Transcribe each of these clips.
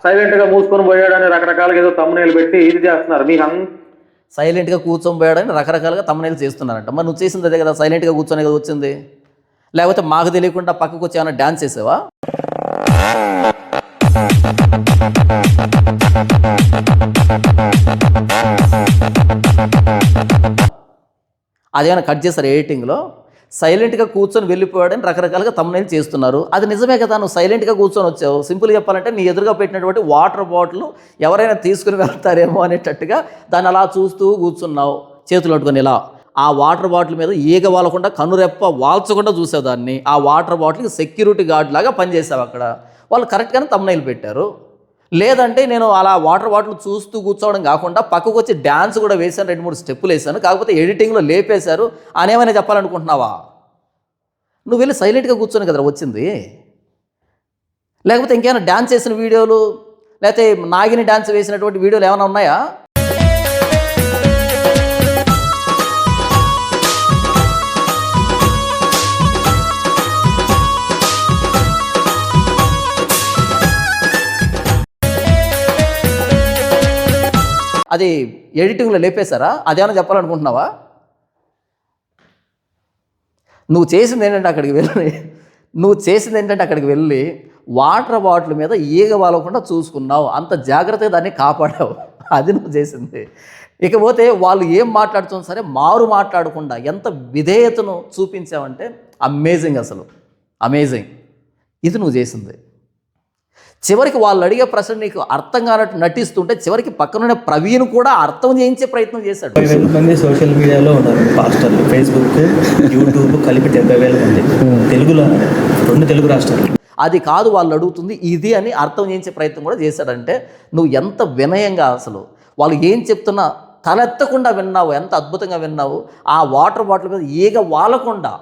Silent గా మూసుకొని పోయాడని రకరకాలుగా ఏదో తమ్మునేలు పెట్టి ఇది చేస్తున్నారు. మీకు సైలెంట్గా కూర్చొని పోయాడని రకరకాలుగా తమ్మునేలు చేస్తున్నారంట. మరి నువ్వు చేసింది అదే కదా, సైలెంట్గా కూర్చొని కదా వచ్చింది. లేకపోతే మాకు తెలియకుండా పక్కకు వచ్చి ఏమైనా డ్యాన్స్ చేసావా? అదేమైనా కట్ చేస్తారు ఎడిటింగ్లో? సైలెంట్గా కూర్చొని వెళ్ళిపోయాడని రకరకాలుగా తమ్మునేలు చేస్తున్నారు. అది నిజమే కదా, నువ్వు సైలెంట్గా కూర్చొని వచ్చావు. సింపుల్గా చెప్పాలంటే నీ ఎదురుగా పెట్టినటువంటి వాటర్ బాటిల్ ఎవరైనా తీసుకుని వెళ్తారేమో అనేటట్టుగా దాన్ని అలా చూస్తూ కూర్చున్నావు, చేతులు పట్టుకొని ఇలా. ఆ వాటర్ బాటిల్ మీద ఈగ వాలకుండా కనురెప్ప వాల్చకుండా చూసావు దాన్ని. ఆ వాటర్ బాటిల్కి సెక్యూరిటీ గార్డ్ లాగా పనిచేసావు అక్కడ. వాళ్ళు కరెక్ట్గానే తమ్మునేలు పెట్టారు. లేదంటే నేను అలా వాటర్ బాటిల్ చూస్తూ కూర్చోవడం కాకుండా పక్కకు వచ్చి డ్యాన్స్ కూడా వేశాను, 2-3 స్టెప్పులు వేశాను, కాకపోతే ఎడిటింగ్లో లేపేశారు అనేమైనా చెప్పాలనుకుంటున్నావా? నువ్వు వెళ్ళి సైలెంట్గా కూర్చొని కదా వచ్చింది. లేకపోతే ఇంకేమైనా డ్యాన్స్ చేసిన వీడియోలు, లేకపోతే నాగిని డ్యాన్స్ వేసినటువంటి వీడియోలు ఏమైనా ఉన్నాయా? అది ఎడిటింగ్లో లేపేశారా? అదేమైనా చెప్పాలనుకుంటున్నావా? నువ్వు చేసింది ఏంటంటే అక్కడికి వెళ్ళి వాటర్ బాటిల్ మీద ఈగ వాలకుండా చూసుకున్నావు, అంత జాగ్రత్తగా దాన్ని కాపాడావు. అది నువ్వు చేసింది. ఇకపోతే వాళ్ళు ఏం మాట్లాడుతున్నా సరే మారు మాట్లాడకుండా ఎంత విధేయతను చూపించావంటే అమేజింగ్, అసలు అమేజింగ్. ఇది నువ్వు చేసింది. చివరికి వాళ్ళు అడిగే ప్రశ్న నీకు అర్థం కానట్టు నటిస్తుంటే చివరికి పక్కనున్న ప్రవీణ్ కూడా అర్థం చేయించే ప్రయత్నం చేశాడు. 10,000 మంది సోషల్ మీడియాలో ఉన్నారు పాస్టర్లు, ఫేస్బుక్, యూట్యూబ్ కలిపి 70,000 మంది, తెలుగులో 2 తెలుగు రాష్ట్రాలు. అది కాదు వాళ్ళు అడుగుతుంది, ఇది అని అర్థం చేయించే ప్రయత్నం కూడా చేశాడంటే నువ్వు ఎంత వినయంగా, అసలు వాళ్ళు ఏం చెప్తున్నా తలెత్తకుండా విన్నావు, ఎంత అద్భుతంగా విన్నావు. ఆ వాటర్ బాటిల్ మీద ఈగ వాలకుండా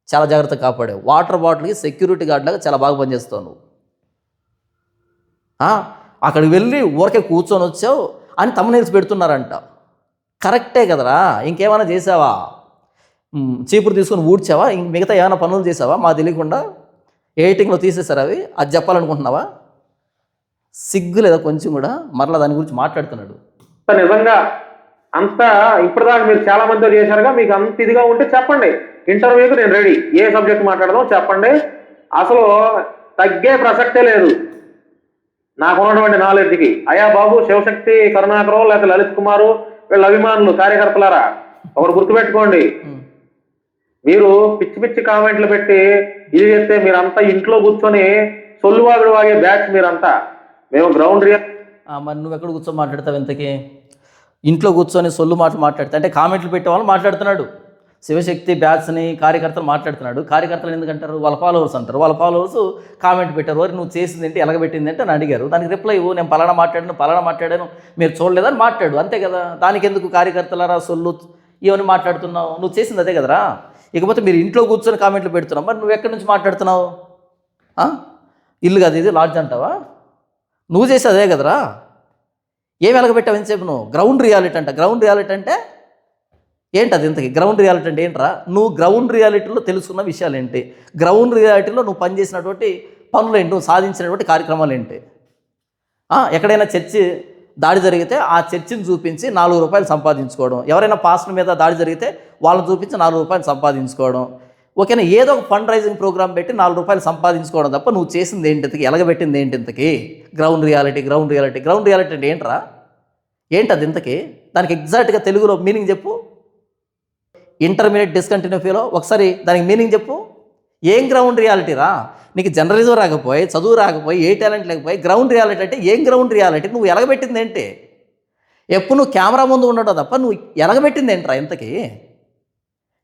చాలా జాగ్రత్తగా కాపాడావు. వాటర్ బాటిల్కి సెక్యూరిటీ గార్డ్ లాగా చాలా బాగా పనిచేస్తావు నువ్వు. అక్కడికి వెళ్ళి ఊరికే కూర్చొని వచ్చావు అని తమ్మునేల్స్ పెడుతున్నారంట. కరెక్టే కదరా, ఇంకేమైనా చేసావా? చీపురు తీసుకొని ఊడ్చావా? మిగతా ఏమైనా పనులు చేసావా మాకు తెలియకుండా? ఎడిటింగ్లో తీసేసారు అవి, అది చెప్పాలనుకుంటున్నావా? సిగ్గు లేదా కొంచెం కూడా? మరలా దాని గురించి మాట్లాడుతున్నాడు. నిజంగా అంత ఇప్పటిదాకా మీరు చాలా మందితో చేశారుగా, మీకు అంత ఇదిగా ఉంటే చెప్పండి, ఇంటర్వ్యూకి నేను రెడీ. ఏ సబ్జెక్ట్ మాట్లాడదాం చెప్పండి, అసలు తగ్గే ప్రసక్తే లేదు నాకున్నటువంటి నాలెడ్జ్కి. అయ్యా బాబు, శివశక్తి కరుణాకరం లేకపోతే లలిత్ కుమారు వీళ్ళ అభిమానులు కార్యకర్తలారా, ఒకరు గుర్తుపెట్టుకోండి, మీరు పిచ్చి పిచ్చి కామెంట్లు పెట్టి ఇది చేస్తే మీరంతా ఇంట్లో కూర్చొని సొల్లువాగుడు వాగే బ్యాచ్ మీరంతా. మేము గ్రౌండ్ మరి నువ్వు ఎక్కడ కూర్చొని మాట్లాడతావు? ఇంతకీ ఇంట్లో కూర్చొని సొల్లు మాటలు మాట్లాడితే అంటే కామెంట్లు పెట్టే వాళ్ళు మాట్లాడుతున్నాడు. శివశక్తి బ్యాచ్ని కార్యకర్తలు మాట్లాడుతున్నాడు. కార్యకర్తలు ఎందుకంటారు? వాళ్ళ ఫాలోవర్స్ అంటారు. వాళ్ళ ఫాలోవర్స్ కామెంట్ పెట్టారు, వారు నువ్వు చేసింది ఏంటి, ఎలాగబెట్టింది అంటే అని అడిగారు. దానికి రిప్లై ఇవ్వు, నేను పలానా మాట్లాడాను మీరు చూడలేదని మాట్లాడు, అంతే కదా. దానికి ఎందుకు కార్యకర్తలరా సొల్లు ఇవన్నీ మాట్లాడుతున్నావు? నువ్వు చేసింది అదే కదరా. ఇకపోతే మీరు ఇంట్లో కూర్చొని కామెంట్లు పెడుతున్నావు, మరి నువ్వు ఎక్కడి నుంచి మాట్లాడుతున్నావు? ఇల్లు కదా ఇది, లాడ్జ్ అంటావా? నువ్వు చేసి అదే కదరా. ఏం వెలగబెట్టావు ఎంతసేపు నువ్వు? గ్రౌండ్ రియాలిటీ అంట. గ్రౌండ్ రియాలిటీ అంటే ఏంటది? ఇంతకీ గ్రౌండ్ రియాలిటీ అంటే ఏంట్రా? నువ్వు గ్రౌండ్ రియాలిటీలో తెలుసుకున్న విషయాలు ఏంటి? గ్రౌండ్ రియాలిటీలో నువ్వు పనిచేసినటువంటి పనులు ఏంటి? నువ్వు సాధించినటువంటి కార్యక్రమాలు ఏంటి? ఎక్కడైనా చర్చి దాడి జరిగితే ఆ చర్చిని చూపించి 4 రూపాయలు సంపాదించుకోవడం, ఎవరైనా పాస్టర్ మీద దాడి జరిగితే వాళ్ళని చూపించి 4 రూపాయలు సంపాదించుకోవడం, ఓకేనా? ఏదో ఒక ఫండ్ రైజింగ్ ప్రోగ్రామ్ పెట్టి 4 రూపాయలు సంపాదించుకోవడం తప్ప నువ్వు చేసింది ఏంటి ఇంతకీ? ఎలగబెట్టింది ఏంటి ఇంతకీ? గ్రౌండ్ రియాలిటీ అంటే ఏంట్రా? ఏంటది ఇంతకీ? దానికి ఎగ్జాక్ట్గా తెలుగులో మీనింగ్ చెప్పు. ఇంటర్మీడియట్ డిస్కంటిన్యూ ఫీలో ఒకసారి దానికి మీనింగ్ చెప్పు. ఏం గ్రౌండ్ రియాలిటీ రా? నీకు జర్నలిజం రాకపోయి, చదువు రాకపోయి, ఏ టాలెంట్ లేకపోయి గ్రౌండ్ రియాలిటీ అంటే ఏం గ్రౌండ్ రియాలిటీ? నువ్వు ఎలగబెట్టింది ఏంటి? ఎప్పుడు నువ్వు కెమెరా ముందు ఉండవు తప్ప నువ్వు ఎలగబెట్టింది ఏంట్రా ఇంతకీ?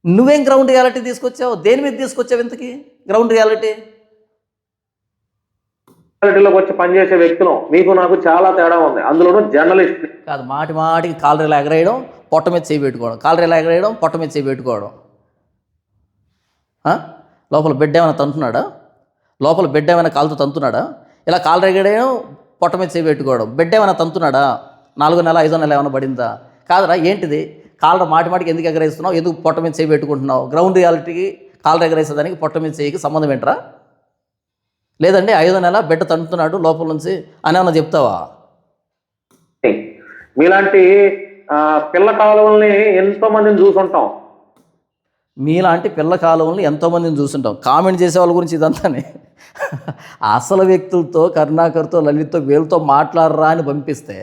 నువ్వేం గ్రౌండ్ రియాలిటీ తీసుకొచ్చావు? దేని మీద తీసుకొచ్చావు ఇంతకీ గ్రౌండ్ రియాలిటీలోకి వచ్చి పనిచేసే వ్యక్తులు మీకు నాకు చాలా తేడా ఉంది. అందులోనూ జర్నలిస్ట్ కాదు, మాటికి కాలరీలు ఎగరేయడం, పొట్ట మీద చేయి పెట్టుకోవడం, కాలరీలు ఎగరేయడం, పొట్ట మీద చేయి పెట్టుకోవడం. లోపల బిడ్డ ఏమైనా తంతున్నాడా? లోపల బిడ్డ ఏమైనా కాలుతో తంతున్నాడా? ఇలా కాలరీ ఎగరేయడం, పొట్ట మీద చేయి పెట్టుకోవడం. బిడ్డ ఏమైనా తంతున్నాడా? 4వ నెల 5వ నెల ఏమైనా పడిందా? కాదురా. ఏంటిది? కాలర్ మాటికి ఎందుకు ఎగరేస్తున్నావు? ఎందుకు పొట్ట మీద చేయి పెట్టుకుంటున్నావు? గ్రౌండ్ రియాలిటీకి కాలర్ ఎగరేసేదానికి పొట్ట మీద చేయికి సంబంధం ఏంట్రా? లేదండి 5వ నెల బిడ్డ తంటున్నాడు లోపల నుంచి అని ఏమన్నా చెప్తావా? మీలాంటి పిల్ల కాలువల్ని ఎంతో మందిని చూసుంటాం. మీలాంటి పిల్ల కాలువల్ని ఎంతోమందిని చూస్తుంటాం. కామెంట్ చేసే వాళ్ళ గురించి ఇదంతానే. అసలు వ్యక్తులతో కరుణాకర్తో లలిత్తో వీళ్ళతో మాట్లాడరా అని పంపిస్తే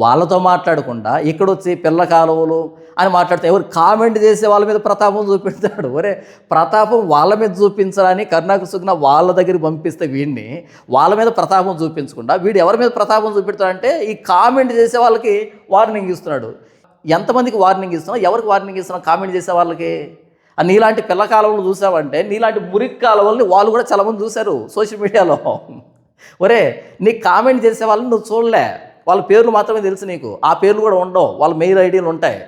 వాళ్ళతో మాట్లాడకుండా ఇక్కడొచ్చి పిల్ల కాలువలు అని మాట్లాడితే ఎవరు కామెంట్ చేసే వాళ్ళ మీద ప్రతాపం చూపెడతాడు. ఒరే ప్రతాపం వాళ్ళ మీద చూపించడానికి కరుణాకర్ సుగ్న వాళ్ళ దగ్గరికి పంపిస్తే వీడిని వాళ్ళ మీద ప్రతాపం చూపించకుండా వీడు ఎవరి మీద ప్రతాపం చూపెడతాడంటే ఈ కామెంట్ చేసే వాళ్ళకి వార్నింగ్ ఇస్తున్నాడు. ఎంతమందికి వార్నింగ్ ఇస్తున్నావు? ఎవరికి వార్నింగ్ ఇస్తున్నావు? కామెంట్ చేసే వాళ్ళకి. నీలాంటి పిల్ల కాలువలు చూసావంటే నీలాంటి మురికి కాలువల్ని వాళ్ళు కూడా చాలామంది చూశారు సోషల్ మీడియాలో. ఒరే నీకు కామెంట్ చేసే వాళ్ళని నువ్వు చూడలే, వాళ్ళ పేర్లు మాత్రమే తెలుసు నీకు. ఆ పేర్లు కూడా ఉండవు, వాళ్ళ మెయిల్ ఐడీలు ఉంటాయి.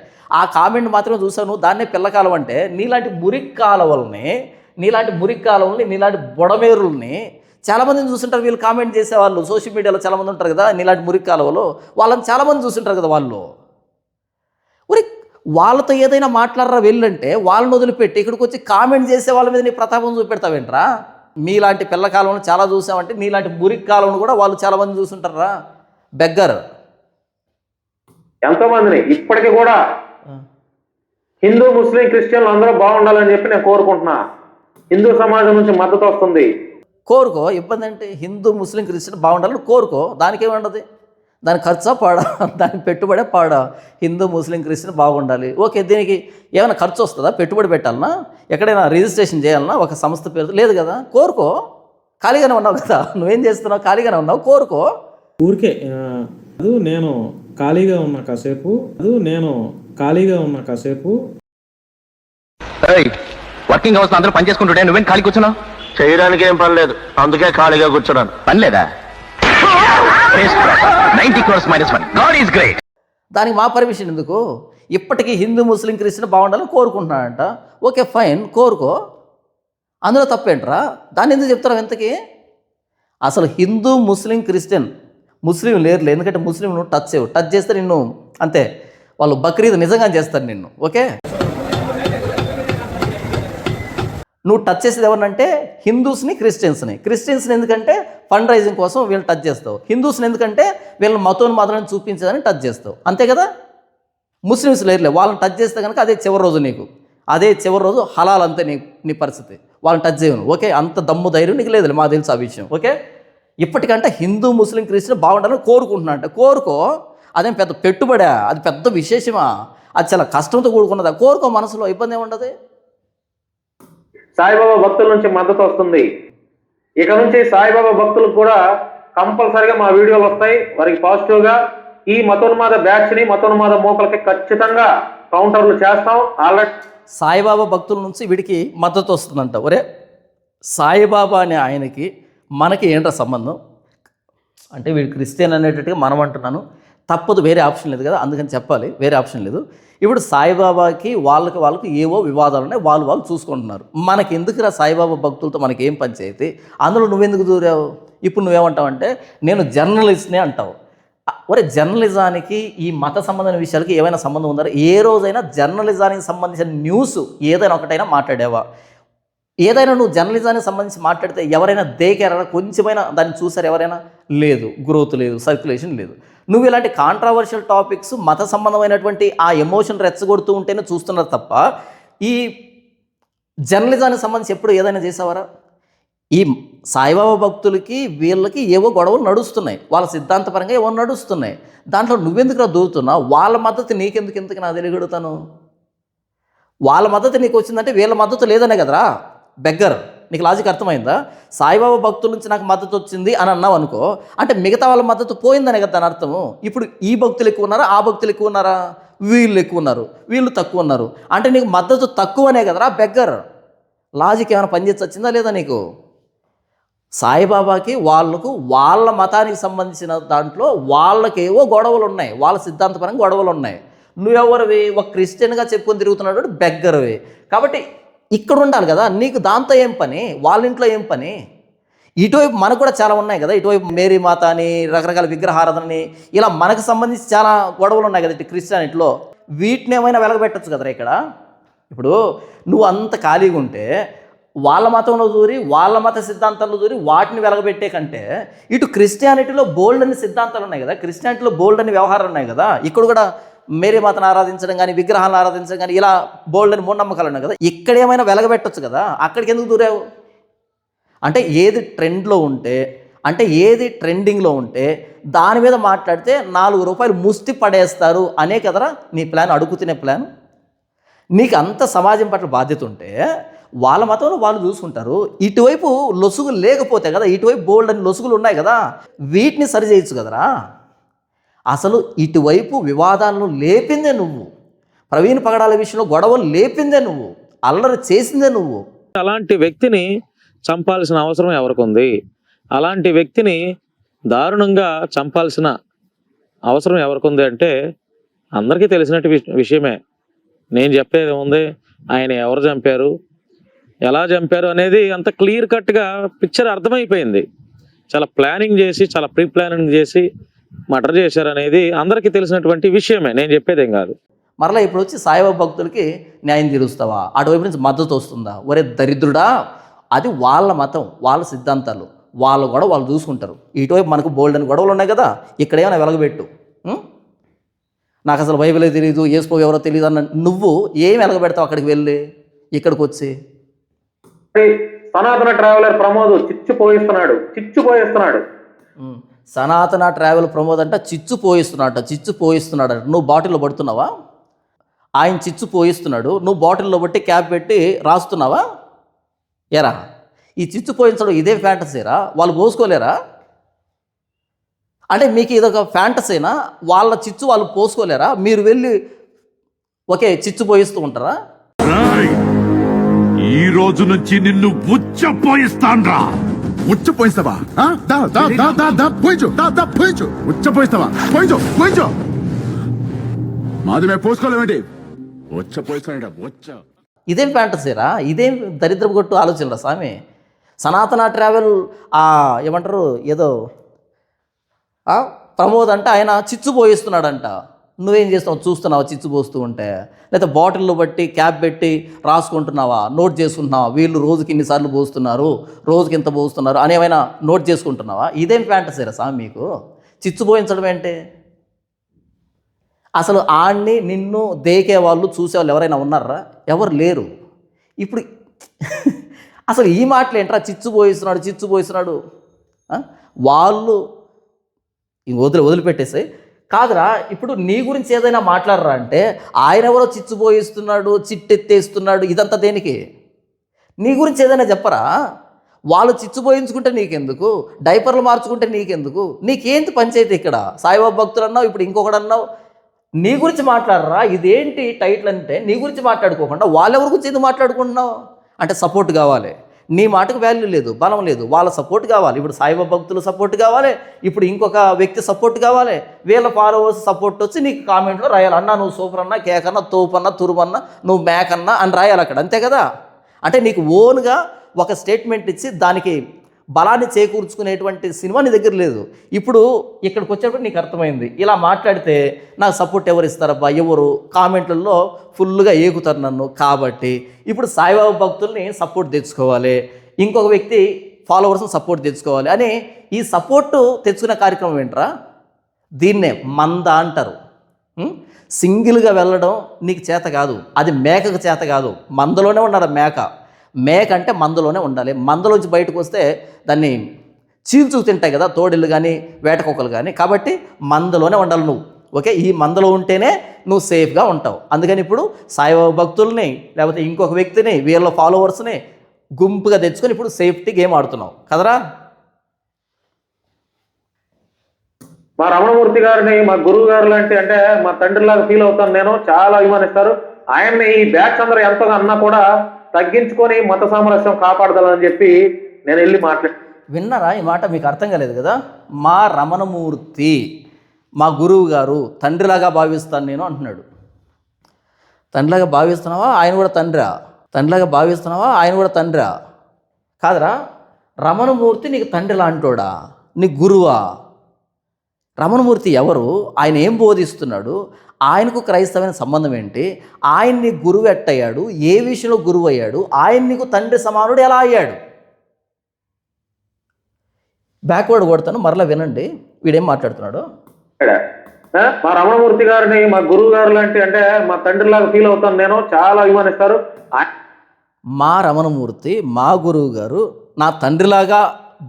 ఆ కామెంట్ మాత్రమే చూసావు నువ్వు, దాన్నే పిల్ల కాలువ అంటే. నీలాంటి మురికి కాలువల్ని నీలాంటి బుడమేరుల్ని చాలామందిని చూస్తుంటారు వీళ్ళు కామెంట్ చేసేవాళ్ళు. సోషల్ మీడియాలో చాలామంది ఉంటారు కదా నీలాంటి మురికి కాలువలు, వాళ్ళని చాలామంది చూస్తుంటారు కదా వాళ్ళు. ఒరే వాళ్ళతో ఏదైనా మాట్లాడరా వెళ్ళంటే వాళ్ళని వదిలిపెట్టి ఇక్కడికి వచ్చి కామెంట్ చేసే వాళ్ళ మీద నీ ప్రతాపం చూపెడతావేంట్రా? మీలాంటి పిల్ల కాలువను చాలా చూసామంటే నీలాంటి మురికి కాలువను కూడా వాళ్ళు చాలామంది చూసుంటారా? బెగ్గర్. ఎంతో మందిని ఇప్పటికీ కూడా హిందూ ముస్లిం క్రిస్టియన్లు అందరూ బాగుండాలని చెప్పి నేను కోరుకుంటున్నా. హిందూ సమాజం నుంచి మద్దతు వస్తుంది. కోరుకో, ఇబ్బంది అంటే హిందూ ముస్లిం క్రిస్టియన్ బాగుండాలని కోరుకో, దానికి ఏముండదు. దాని ఖర్చా పాడా, దాని పెట్టుబడే పాడా. హిందూ ముస్లిం క్రిస్టియన్ బాగుండాలి, ఓకే. దీనికి ఏమైనా ఖర్చు వస్తుందా? పెట్టుబడి పెట్టాలన్నా, ఎక్కడైనా రిజిస్ట్రేషన్ చేయాలన్నా ఒక సంస్థ పేరు లేదు కదా. కోరుకో, ఖాళీగానే ఉన్నావు కదా, నువ్వేం చేస్తున్నావు? ఖాళీగానే ఉన్నావు, కోరుకో. ఊరికే నేను ఖాళీగా ఉన్నా కాసేపు వర్కింగ్ అవర్స్ అందరూ పని చేసుకుంటుంటే నువ్వేం ఖాళీ కూర్చున్నావు? చేయడానికి ఏం పని లేదు, అందుకే ఖాళీగా కూర్చున్నాను. పని లేదా? 90 crores minus 1. God is great. దానికి మా పర్మిషన్ ఎందుకు? ఇప్పటికీ హిందూ ముస్లిం క్రిస్టియన్ బాగుండాలని కోరుకుంటున్నాడంట, ఓకే ఫైన్, కోరుకో. అందులో తప్పేంట్రా? దాన్ని ఎందుకు చెప్తారు ఎంతకీ? అసలు హిందూ ముస్లిం క్రిస్టియన్ ముస్లిం లేరులే, ఎందుకంటే ముస్లిం నువ్వు టచ్ చేస్తే నిన్ను అంతే, వాళ్ళు బక్రీద్ నిజంగా చేస్తారు నిన్ను, ఓకే. నువ్వు టచ్ చేసేది ఎవరినంటే హిందూస్ని క్రిస్టియన్స్ని ఎందుకంటే ఫండ్ రైజింగ్ కోసం వీళ్ళని టచ్ చేస్తావు. హిందూస్ని ఎందుకంటే వీళ్ళని మతోన్మాదాలను చూపించదని టచ్ చేస్తావు, అంతే కదా. ముస్లిమ్స్ లేరులే, వాళ్ళని టచ్ చేస్తే కనుక అదే చివరి రోజు నీకు, అదే చివరి రోజు హలాల్ అంతే నీ పరిస్థితి. వాళ్ళని టచ్ చేయను, ఓకే. అంత దమ్ము ధైర్యం నీకు లేదు, మాకు తెలుసు ఆ విషయం, ఓకే. ఇప్పటికంటే హిందూ ముస్లిం క్రిస్టియన్ బాగుండాలని కోరుకుంటున్నా అంటే కోరుకో. అదేం పెద్ద పెట్టుబడా? అది పెద్ద విశేషమా? అది చాలా కష్టంతో కూడుకున్నదా? కోరుకో, మనసులో ఇబ్బంది ఏముండదు. సాయిబాబా భక్తుల నుంచి మద్దతు వస్తుంది. ఇక నుంచి సాయిబాబా భక్తులకు కూడా కంపల్సరిగా మా వీడియోలు వస్తాయి. వారికి పాజిటివ్గా ఈ మతోన్మాద బ్యాచ్ని, మతోన్మాద మోకలకి ఖచ్చితంగా కౌంటర్లు చేస్తాం. ఆల్రెడీ సాయిబాబా భక్తుల నుంచి వీడికి మద్దతు వస్తుందంట. ఒరే సాయిబాబా అనే ఆయనకి మనకి ఏంట్రా సంబంధం? అంటే వీడు క్రిస్టియన్ అనేటట్టుగా మనం అంటున్నాను, తప్పదు, వేరే ఆప్షన్ లేదు కదా, అందుకని చెప్పాలి, వేరే ఆప్షన్ లేదు. ఇప్పుడు సాయిబాబాకి వాళ్ళకి ఏవో వివాదాలు ఉన్నాయి, వాళ్ళు చూసుకుంటున్నారు. మనకి ఎందుకురా సాయిబాబా భక్తులతో మనకి ఏం పంచాయితీ? అందులో నువ్వెందుకు దూరావు? ఇప్పుడు నువ్వేమంటావు అంటే నేను జర్నలిస్ట్నే అంటావు. ఒరే జర్నలిజానికి ఈ మత సంబంధమైన విషయాలకి ఏమైనా సంబంధం ఉందా? ఏ రోజైనా జర్నలిజానికి సంబంధించిన న్యూస్ ఏదైనా ఒకటైనా మాట్లాడావా? ఏదైనా నువ్వు జర్నలిజానికి సంబంధించి మాట్లాడితే ఎవరైనా దేకారా? కొంచెమైనా దాన్ని చూసారు ఎవరైనా? లేదు. గ్రోత్ లేదు, సర్క్యులేషన్ లేదు. నువ్వు ఇలాంటి కాంట్రావర్షియల్ టాపిక్స్, మత సంబంధమైనటువంటి ఆ ఎమోషన్ రెచ్చగొడుతూ ఉంటేనే చూస్తున్నారు తప్ప ఈ జర్నలిజానికి సంబంధించి ఎప్పుడు ఏదైనా చేసావారా? ఈ సాయిబాబా భక్తులకి వీళ్ళకి ఏవో గొడవలు నడుస్తున్నాయి, వాళ్ళ సిద్ధాంతపరంగా ఏవో నడుస్తున్నాయి. దాంట్లో నువ్వెందుకు దూరుతున్నావు? వాళ్ళ మద్దతు నీకెందుకు నాకు తెలియగలుగుతాను? వాళ్ళ మద్దతు నీకు వచ్చిందంటే వీళ్ళ మద్దతు లేదనే కదరా బెగ్గర్. నీకు లాజిక్ అర్థమైందా? సాయిబాబా భక్తుల నుంచి నాకు మద్దతు వచ్చింది అని అన్నావు అనుకో, అంటే మిగతా వాళ్ళ మద్దతు పోయిందనే కదా దాని అర్థము. ఇప్పుడు ఈ భక్తులు ఎక్కువ ఉన్నారా, ఆ భక్తులు ఎక్కువ ఉన్నారా? వీళ్ళు ఎక్కువ ఉన్నారు, వీళ్ళు తక్కువ ఉన్నారు, అంటే నీకు మద్దతు తక్కువనే కదరా బెగ్గర్. లాజిక్ ఏమైనా పనిచేసి వచ్చిందా లేదా నీకు? సాయిబాబాకి వాళ్ళ మతానికి సంబంధించిన దాంట్లో వాళ్ళకేవో గొడవలు ఉన్నాయి, వాళ్ళ సిద్ధాంతపరంగా గొడవలు ఉన్నాయి. నువ్వెవరివి? ఒక క్రిస్టియన్గా చెప్పుకొని తిరుగుతున్నాడు బెగ్గర్వి. కాబట్టి ఇక్కడ ఉండాలి కదా, నీకు దాంతో ఏం పని? వాళ్ళ ఇంట్లో ఏం పని? ఇటువైపు మనకు కూడా చాలా ఉన్నాయి కదా, ఇటువైపు మేరీ మాత అని, రకరకాల విగ్రహారాధనని, ఇలా మనకు సంబంధించి చాలా గొడవలు ఉన్నాయి కదా ఇటు క్రిస్టియానిటీలో. వీటిని ఏమైనా వెలగబెట్టచ్చు కదరా ఇక్కడ. ఇప్పుడు నువ్వు అంత ఖాళీగా ఉంటే వాళ్ళ మతంలో దూరి వాళ్ళ మత సిద్ధాంతాల్లో దూరి వాటిని వెలగబెట్టే కంటే ఇటు క్రిస్టియానిటీలో బోల్డ్ అని సిద్ధాంతాలు ఉన్నాయి కదా, క్రిస్టియానిటీలో బోల్డ్ అని వ్యవహారాలు ఉన్నాయి కదా, ఇక్కడ కూడా మేరీ మాతను ఆరాధించడం కానీ విగ్రహాలను ఆరాధించడం కానీ ఇలా బోల్డ్ అని మూఢనమ్మకాలు ఉన్నాయి కదా, ఇక్కడ ఏమైనా వెలగబెట్టచ్చు కదా, అక్కడికి ఎందుకు దూరావు? అంటే ఏది ట్రెండ్లో ఉంటే, అంటే ఏది ట్రెండింగ్లో ఉంటే దాని మీద మాట్లాడితే 4 రూపాయలు ముష్టి పడేస్తారు అనే కదరా నీ ప్లాన్, అడుగు తినే ప్లాన్. నీకు అంత సమాజం పట్ల బాధ్యత ఉంటే వాళ్ళ మతంలో వాళ్ళు చూసుకుంటారు. ఇటువైపు లొసుగులు లేకపోతే కదా, ఇటువైపు బోల్డ్ అని లొసుగులు ఉన్నాయి కదా, వీటిని సరి చేయొచ్చు కదరా. అసలు ఇటువైపు వివాదాలను లేపిందే నువ్వు, ప్రవీణ్ పగడాల విషయంలో గొడవలు లేపిందే నువ్వు, అల్లరి చేసిందే నువ్వు. అలాంటి వ్యక్తిని చంపాల్సిన అవసరం ఎవరికి ఉంది? అలాంటి వ్యక్తిని దారుణంగా చంపాల్సిన అవసరం ఎవరికి ఉంది అంటే అందరికీ తెలిసినట్టు విషయమే. నేను చెప్పేది ఏముంది, ఆయన ఎవరు చంపారు, ఎలా చంపారు అనేది అంత క్లియర్ కట్గా పిక్చర్ అర్థమైపోయింది. చాలా ప్లానింగ్ చేసి, చాలా ప్రీ ప్లానింగ్ చేసి మర్డర్ చేశారు అనేది అందరికీ తెలిసినటువంటి విషయమే, నేను చెప్పేదేం కాదు. మరలా ఇప్పుడు వచ్చి సాయిబాబా భక్తులకి న్యాయం తీరుస్తావా? అటువైపు నుంచి మద్దతు వస్తుందా? ఒరే దరిద్రుడా, అది వాళ్ళ మతం, వాళ్ళ సిద్ధాంతాలు, వాళ్ళ గొడవ వాళ్ళు చూసుకుంటారు. ఇటువైపు మనకు బోల్డ్ అని గొడవలు ఉన్నాయి కదా, ఇక్కడేమైనా వెలగబెట్టు. నాకు అసలు బైబిలే తెలియదు, యేసు ఎవరో తెలియదు అన్న నువ్వు ఏం వెలగబెడతావు అక్కడికి వెళ్ళి, ఇక్కడికి వచ్చి? సనాతన ట్రావెలర్ ప్రమోద్ చిచ్చు పోయిస్తున్నాడు. సనాతన ట్రావెల్ ప్రమోద్ అంట చిచ్చు పోయిస్తున్నాడు. నువ్వు బాటిల్లో పడుతున్నావా? ఆయన చిచ్చు పోయిస్తున్నాడు, నువ్వు బాటిల్లో బట్టి క్యాప్ పెట్టి రాస్తున్నావా? ఎరా ఈ చిచ్చు పోయించడం ఇదే ఫ్యాంటసీరా? వాళ్ళు పోసుకోలేరా? అంటే మీకు ఇదొక ఫ్యాంటసీనా? వాళ్ళ చిచ్చు వాళ్ళు పోసుకోలేరా? మీరు వెళ్ళి ఒకే చిచ్చు పోయిస్తూ ఉంటారా? ఈ రోజు నుంచి నిన్ను ఉచ్చపోయిస్తాన్రా. ఉచ్చపోయిస్తావా? ఉచ్చపోయిస్తావా? పోయించు. మాది మేము పోసుకోలేమేంటి? ఉచ్చపోయిస్తాడా? ఇదేం ఫ్యాంటసీరా? ఇదేం దరిద్రం కొట్టు ఆలోచనరా స్వామి? సనాతన ట్రావెల్ ఏమంటారు ఏదో ప్రమోద్ అంటే ఆయన చిచ్చు పోయిస్తున్నాడంట. నువ్వేం చేస్తావు? చూస్తున్నావా చిచ్చు పోస్తూ ఉంటే? లేకపోతే బాటిల్లో బట్టి క్యాప్ పెట్టి రాసుకుంటున్నావా, నోట్ చేసుకుంటున్నావా? వీళ్ళు రోజుకి ఇన్నిసార్లు పోస్తున్నారు, రోజుకి ఇంత పోస్తున్నారు అని ఏమైనా నోట్ చేసుకుంటున్నావా? ఇదేం ఫ్యాంటసీరా స్వామి మీకు? చిచ్చు పోయించడం ఏంటి? అసలు ఆడిని నిన్ను దేకే వాళ్ళు చూసేవాళ్ళు ఎవరైనా ఉన్నారా? ఎవరు లేరు. ఇప్పుడు అసలు ఈ మాటలు ఏంట్రా? చిచ్చు పోయిస్తున్నాడు వాళ్ళు వదిలిపెట్టేసి కాదురా. ఇప్పుడు నీ గురించి ఏదైనా మాట్లాడరా అంటే ఆయన ఎవరో చిచ్చుపోయిస్తున్నాడు, చిట్టెత్తేస్తున్నాడు, ఇదంతా దేనికి? నీ గురించి ఏదైనా చెప్పరా? వాళ్ళు చిచ్చుపోయించుకుంటే నీకెందుకు? డైపర్లు మార్చుకుంటే నీకెందుకు? నీకేంటి పంచాయతీ ఇక్కడ? సాయిబాబా భక్తులు అన్నావు, ఇప్పుడు ఇంకొకటి అన్నావు. నీ గురించి మాట్లాడరా? ఇదేంటి టైటిల్ అంటే నీ గురించి మాట్లాడుకోకుండా వాళ్ళెవరి గురించి ఎందుకు మాట్లాడుకుంటున్నావు? అంటే సపోర్ట్ కావాలి, నీ మాటకు వాల్యూ లేదు, బలం లేదు, వాళ్ళ సపోర్ట్ కావాలి. ఇప్పుడు సాయిబాబా భక్తులు సపోర్ట్ కావాలి, ఇప్పుడు ఇంకొక వ్యక్తి సపోర్ట్ కావాలి, వీళ్ళ ఫాలోవర్స్ సపోర్ట్ వచ్చి నీకు కామెంట్లో రాయాలి, అన్నా నువ్వు సూపర్ అన్నా, కేక్ అన్నా, తోపన్నా, తురుమన్నా, నువ్వు మ్యాక్ అన్నా అని రాయాలి అక్కడ, అంతే కదా? అంటే నీకు ఓన్గా ఒక స్టేట్మెంట్ ఇచ్చి దానికి బలాన్ని చేకూర్చుకునేటువంటి సినిమా నీ దగ్గర లేదు. ఇప్పుడు ఇక్కడికి వచ్చేటప్పుడు నీకు అర్థమైంది, ఇలా మాట్లాడితే నాకు సపోర్ట్ ఎవరు ఇస్తారబ్బా? ఎవరు? కామెంట్లలో ఫుల్గా ఏగుతారు నన్ను. కాబట్టి ఇప్పుడు సాయిబాబా భక్తుల్ని సపోర్ట్ తెచ్చుకోవాలి, ఇంకొక వ్యక్తి ఫాలోవర్స్ని సపోర్ట్ తెచ్చుకోవాలి అని ఈ సపోర్టు తెచ్చుకునే కార్యక్రమం ఏంట్రా? దీన్నే మంద అంటారు. సింగిల్గా వెళ్ళడం నీకు చేత కాదు, అది మేకకు చేత కాదు. మందలోనే ఉండాలి మేక అంటే మందలోనే ఉండాలి. మందలోంచి బయటకు వస్తే దాన్ని చీల్చు తింటాయి కదా తోడిళ్ళు కానీ వేటకొక్కలు కానీ. కాబట్టి మందలోనే ఉండాలి నువ్వు. ఓకే, ఈ మందలో ఉంటేనే నువ్వు సేఫ్గా ఉంటావు. అందుకని ఇప్పుడు సాయిబాబా భక్తుల్ని లేకపోతే ఇంకొక వ్యక్తిని వీళ్ళ ఫాలోవర్స్ని గుంపుగా తెచ్చుకొని ఇప్పుడు సేఫ్టీ గేమ్ ఆడుతున్నావు కదరా? మా రమణమూర్తి గారిని మా గురువు గారు లాంటి అంటే మా తండ్రిలాగా ఫీల్ అవుతాను నేను, చాలా అభిమానిస్తారు ఆయన్ని. ఈ బ్యాచ్ అందరూ ఎంతగా అన్నా కూడా తగ్గించుకొని మత సామరస్యం కాపాడదాలని చెప్పి నేను వెళ్ళి విన్నారా ఈ మాట? మీకు అర్థం కాలేదు కదా? మా రమణమూర్తి మా గురువు గారు తండ్రిలాగా భావిస్తాను నేను అంటున్నాడు. తండ్రిలాగా భావిస్తున్నావా? ఆయన కూడా తండ్రా? తండ్రిలాగా భావిస్తున్నావా? ఆయన కూడా తండ్రా? కాదరా, రమణమూర్తి నీకు తండ్రి లాంటోడా? నీ గురువా? రమణమూర్తి ఎవరు, ఆయన ఏం బోధిస్తున్నాడు, ఆయనకు క్రైస్తవమైన సంబంధం ఏంటి, ఆయన్ని గురువు ఎట్టయ్యాడు, ఏ విషయంలో గురువు అయ్యాడు, ఆయన నీకు తండ్రి సమానుడు ఎలా అయ్యాడు? బ్యాక్వర్డ్ కొడతాను, మరలా వినండి వీడేం మాట్లాడుతున్నాడు. మా రమణమూర్తి గారిని మా గురువు గారు లాంటి, అంటే మా తండ్రిలాగా ఫీల్ అవుతాను నేను, చాలా అభిమానిస్తారు. మా రమణమూర్తి మా గురువు గారు, నా తండ్రిలాగా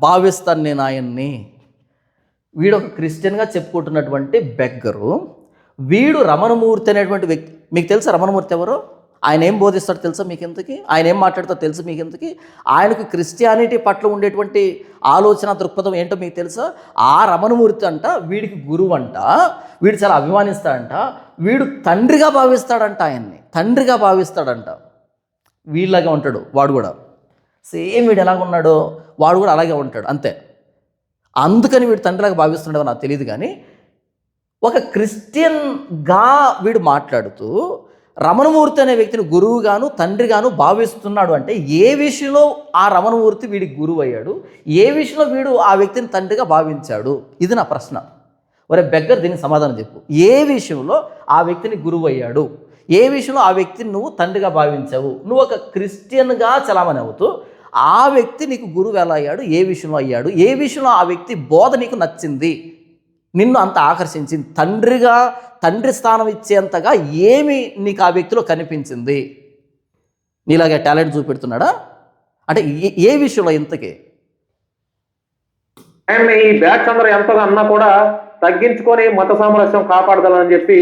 భావిస్తాను నేను ఆయన్ని. వీడు ఒక క్రిస్టియన్గా చెప్పుకుంటున్నటువంటి బెగ్గరు, వీడు రమణమూర్తి అనేటువంటి వ్యక్తి. మీకు తెలుసా రమణమూర్తి ఎవరు, ఆయన ఏం బోధిస్తాడో తెలుసా మీకు ఎంతకి, ఆయన ఏం మాట్లాడతాడో తెలుసు మీకు ఎంతకి, ఆయనకు క్రిస్టియానిటీ పట్ల ఉండేటువంటి ఆలోచన దృక్పథం ఏంటో మీకు తెలుసా? ఆ రమణమూర్తి అంట వీడికి గురువు అంట, వీడు చాలా అభిమానిస్తాడంట, వీడు తండ్రిగా భావిస్తాడంట, ఆయన్ని తండ్రిగా భావిస్తాడంట. వీళ్ళలాగే ఉంటాడు వాడు కూడా, సేమ్ వీడు ఎలాగ ఉన్నాడో వాడు కూడా అలాగే ఉంటాడు అంతే. అందుకని వీడు తండ్రిలాగా భావిస్తున్నాడో నాకు తెలియదు, కానీ ఒక క్రిస్టియన్గా వీడు మాట్లాడుతూ రమణమూర్తి అనే వ్యక్తిని గురువుగాను తండ్రిగాను భావిస్తున్నాడు అంటే ఏ విషయంలో ఆ రమణమూర్తి వీడికి గురువు అయ్యాడు, ఏ విషయంలో వీడు ఆ వ్యక్తిని తండ్రిగా భావించాడు? ఇది నా ప్రశ్న. ఒరే బెగ్గర్, దీనికి సమాధానం చెప్పు. ఏ విషయంలో ఆ వ్యక్తిని గురువు అయ్యాడు, ఏ విషయంలో ఆ వ్యక్తిని నువ్వు తండ్రిగా భావించావు? నువ్వు ఒక క్రిస్టియన్గా చలామణి అవుతూ ఆ వ్యక్తి నీకు గురువు ఎలా అయ్యాడు, ఏ విషయంలో అయ్యాడు, ఏ విషయంలో ఆ వ్యక్తి బోధ నీకు నచ్చింది, నిన్ను అంత ఆకర్షించింది, తండ్రి స్థానం ఇచ్చేంతగా ఏమి నీకు ఆ వ్యక్తిలో కనిపించింది? నీలాగే టాలెంట్ చూపెడుతున్నాడా అంటే ఏ విషయంలో ఇంతకీ? అండ్ ఈ బ్యాచ్ అందరూ ఎంతగా అన్నా కూడా తగ్గించుకొని మత సామరస్యం కాపాడదాలని చెప్పి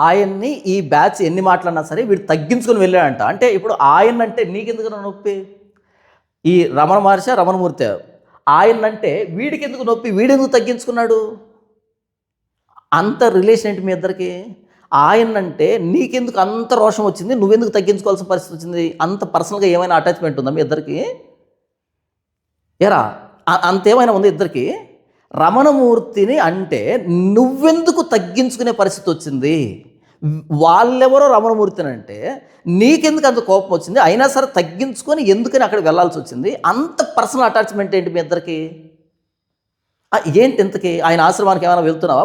ఆయన్ని ఈ బ్యాచ్ ఎన్ని మాటలన్నా సరే వీడు తగ్గించుకొని వెళ్ళాడంట. అంటే ఇప్పుడు ఆయన అంటే నీకెందుకు నొప్పి? ఈ రమణ మహర్షి రమణమూర్తి ఆయనంటే వీడికి ఎందుకు నొప్పి, వీడెందుకు తగ్గించుకున్నాడు? అంత రిలేషన్ ఏంటి మీ ఇద్దరికి? ఆయనంటే నీకెందుకు అంత రోషం వచ్చింది, నువ్వెందుకు తగ్గించుకోవాల్సిన పరిస్థితి వచ్చింది? అంత పర్సనల్గా ఏమైనా అటాచ్మెంట్ ఉందా మీ ఇద్దరికి? ఎరా అంతేమైనా ఉంది ఇద్దరికి? రమణమూర్తిని అంటే నువ్వెందుకు తగ్గించుకునే పరిస్థితి వచ్చింది? వాళ్ళెవరో రమణమూర్తిని అంటే నీకెందుకు అంత కోపం వచ్చింది? అయినా సరే తగ్గించుకొని ఎందుకని అక్కడ వెళ్ళాల్సి వచ్చింది? అంత పర్సనల్ అటాచ్మెంట్ ఏంటి మీ ఇద్దరికి? ఏంటి ఇంతకీ? ఆయన ఆశ్రమానికి ఏమైనా వెళ్తున్నావా?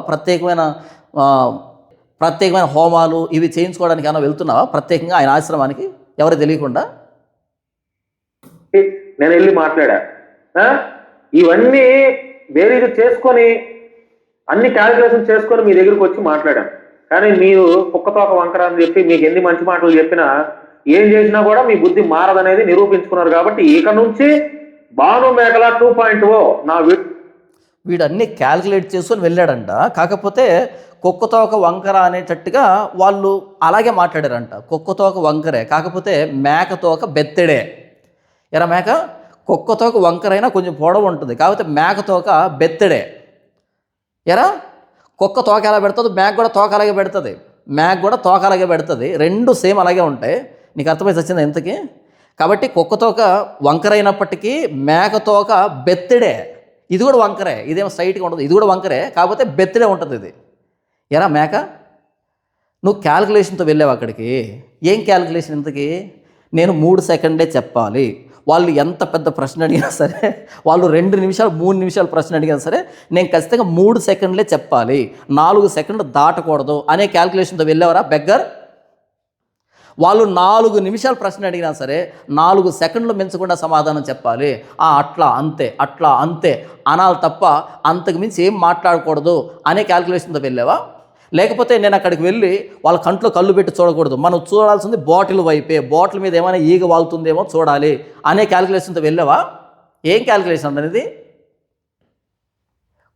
ప్రత్యేకమైన హోమాలు ఇవి చేయించుకోవడానికి ఏమైనా వెళ్తున్నావా ప్రత్యేకంగా ఆయన ఆశ్రమానికి ఎవరు తెలియకుండా? నేను వెళ్ళి మాట్లాడా, ఇవన్నీ బేరీజు చేసుకొని అన్ని క్యాలిక్యులేషన్ చేసుకొని మీ దగ్గరికి వచ్చి మాట్లాడాను. కానీ మీరు కుక్కతోక వంకర అని చెప్పి మీకు ఎన్ని మంచి మాటలు చెప్పినా ఏం చేసినా కూడా మీ బుద్ధి మారదనేది నిరూపించుకున్నారు. కాబట్టి ఇక నుంచి భాను మేకల 2.0 నా వీడు అన్నీ క్యాల్కులేట్ చేసుకొని వెళ్ళాడంట. కాకపోతే కుక్కతోక వంకర అనేటట్టుగా వాళ్ళు అలాగే మాట్లాడారంట. కుక్కతోక వంకరే, కాకపోతే మేకతోక బెత్తెడే. ఎరా మేక, కుక్కతోక వంకరైనా కొంచెం పొడవు ఉంటుంది, కాకపోతే మేకతోక బెత్తెడే. ఎరా కుక్క తోక ఎలా పెడుతుంది, మేక కూడా తోక అలాగే పెడుతుంది, మేక కూడా తోక అలాగే పెడుతుంది, రెండు సేమ్ అలాగే ఉంటాయి. నీకు అర్థమైతే వచ్చింది ఎంతకి? కాబట్టి కుక్కతోక వంకరైనప్పటికీ మేకతోక బెత్తెడే. ఇది కూడా వంకరే, ఇదేమో స్ట్రైట్గా ఉంటుంది, ఇది కూడా వంకరే, కాకపోతే బెత్తెడే ఉంటుంది ఇది. ఎరా మేక, నువ్వు క్యాల్కులేషన్తో వెళ్ళావు అక్కడికి. ఏం క్యాల్కులేషన్ ఇంతకీ? నేను 3 సెకండ్లే చెప్పాలి, వాళ్ళు ఎంత పెద్ద ప్రశ్న అడిగినా సరే, వాళ్ళు 2 నిమిషాలు 3 నిమిషాలు ప్రశ్న అడిగినా సరే నేను ఖచ్చితంగా 3 సెకండ్లే చెప్పాలి, 4 సెకండ్లు దాటకూడదు అనే క్యాల్కులేషన్తో వెళ్ళేవారా బెగ్గర్? వాళ్ళు 4 నిమిషాలు ప్రశ్న అడిగినా సరే 4 సెకండ్లు మించకుండా సమాధానం చెప్పాలి. అట్లా అంతే, అట్లా అంతే అనాలి తప్ప అంతకు మించి ఏం మాట్లాడకూడదు అనే క్యాల్కులేషన్తో వెళ్ళావా? లేకపోతే నేను అక్కడికి వెళ్ళి వాళ్ళ కంట్లో కళ్ళు పెట్టి చూడకూడదు, మనం చూడాల్సింది బాటిల్ వైపే, బాటిల్ మీద ఏమైనా ఈగ వాళ్తుందేమో చూడాలి అనే క్యాల్కులేషన్తో వెళ్ళావా? ఏం క్యాల్కులేషన్ అనేది?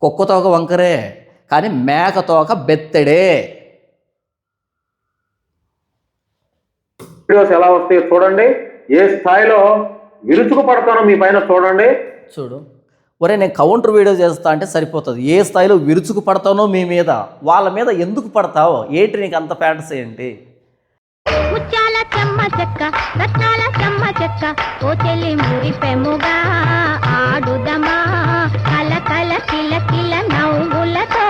కుక్కతోక వంకరే, కానీ మేకతోక బెత్తెడే. వీడియోస్ ఎలా వస్తాయో చూడండి, ఏ స్థాయిలో విరుచుకు పడతానో మీ పైన చూడండి. చూడు ఒరే, నేను కౌంటర్ వీడియో చేస్తా అంటే సరిపోతుంది. ఏ స్థాయిలో విరుచుకు పడతానో మీ మీద, వాళ్ళ మీద ఎందుకు పడతావో ఏంటి? నీకు అంత ఫ్యాటస్ ఏంటి? ముత్యాల చెమ్మ చెక్క, రత్నాల చెమ్మ చెక్క, ఓ చెల్లి మురిపెముగా ఆడుదమా, కల కల కిల కిల నవ్వులతో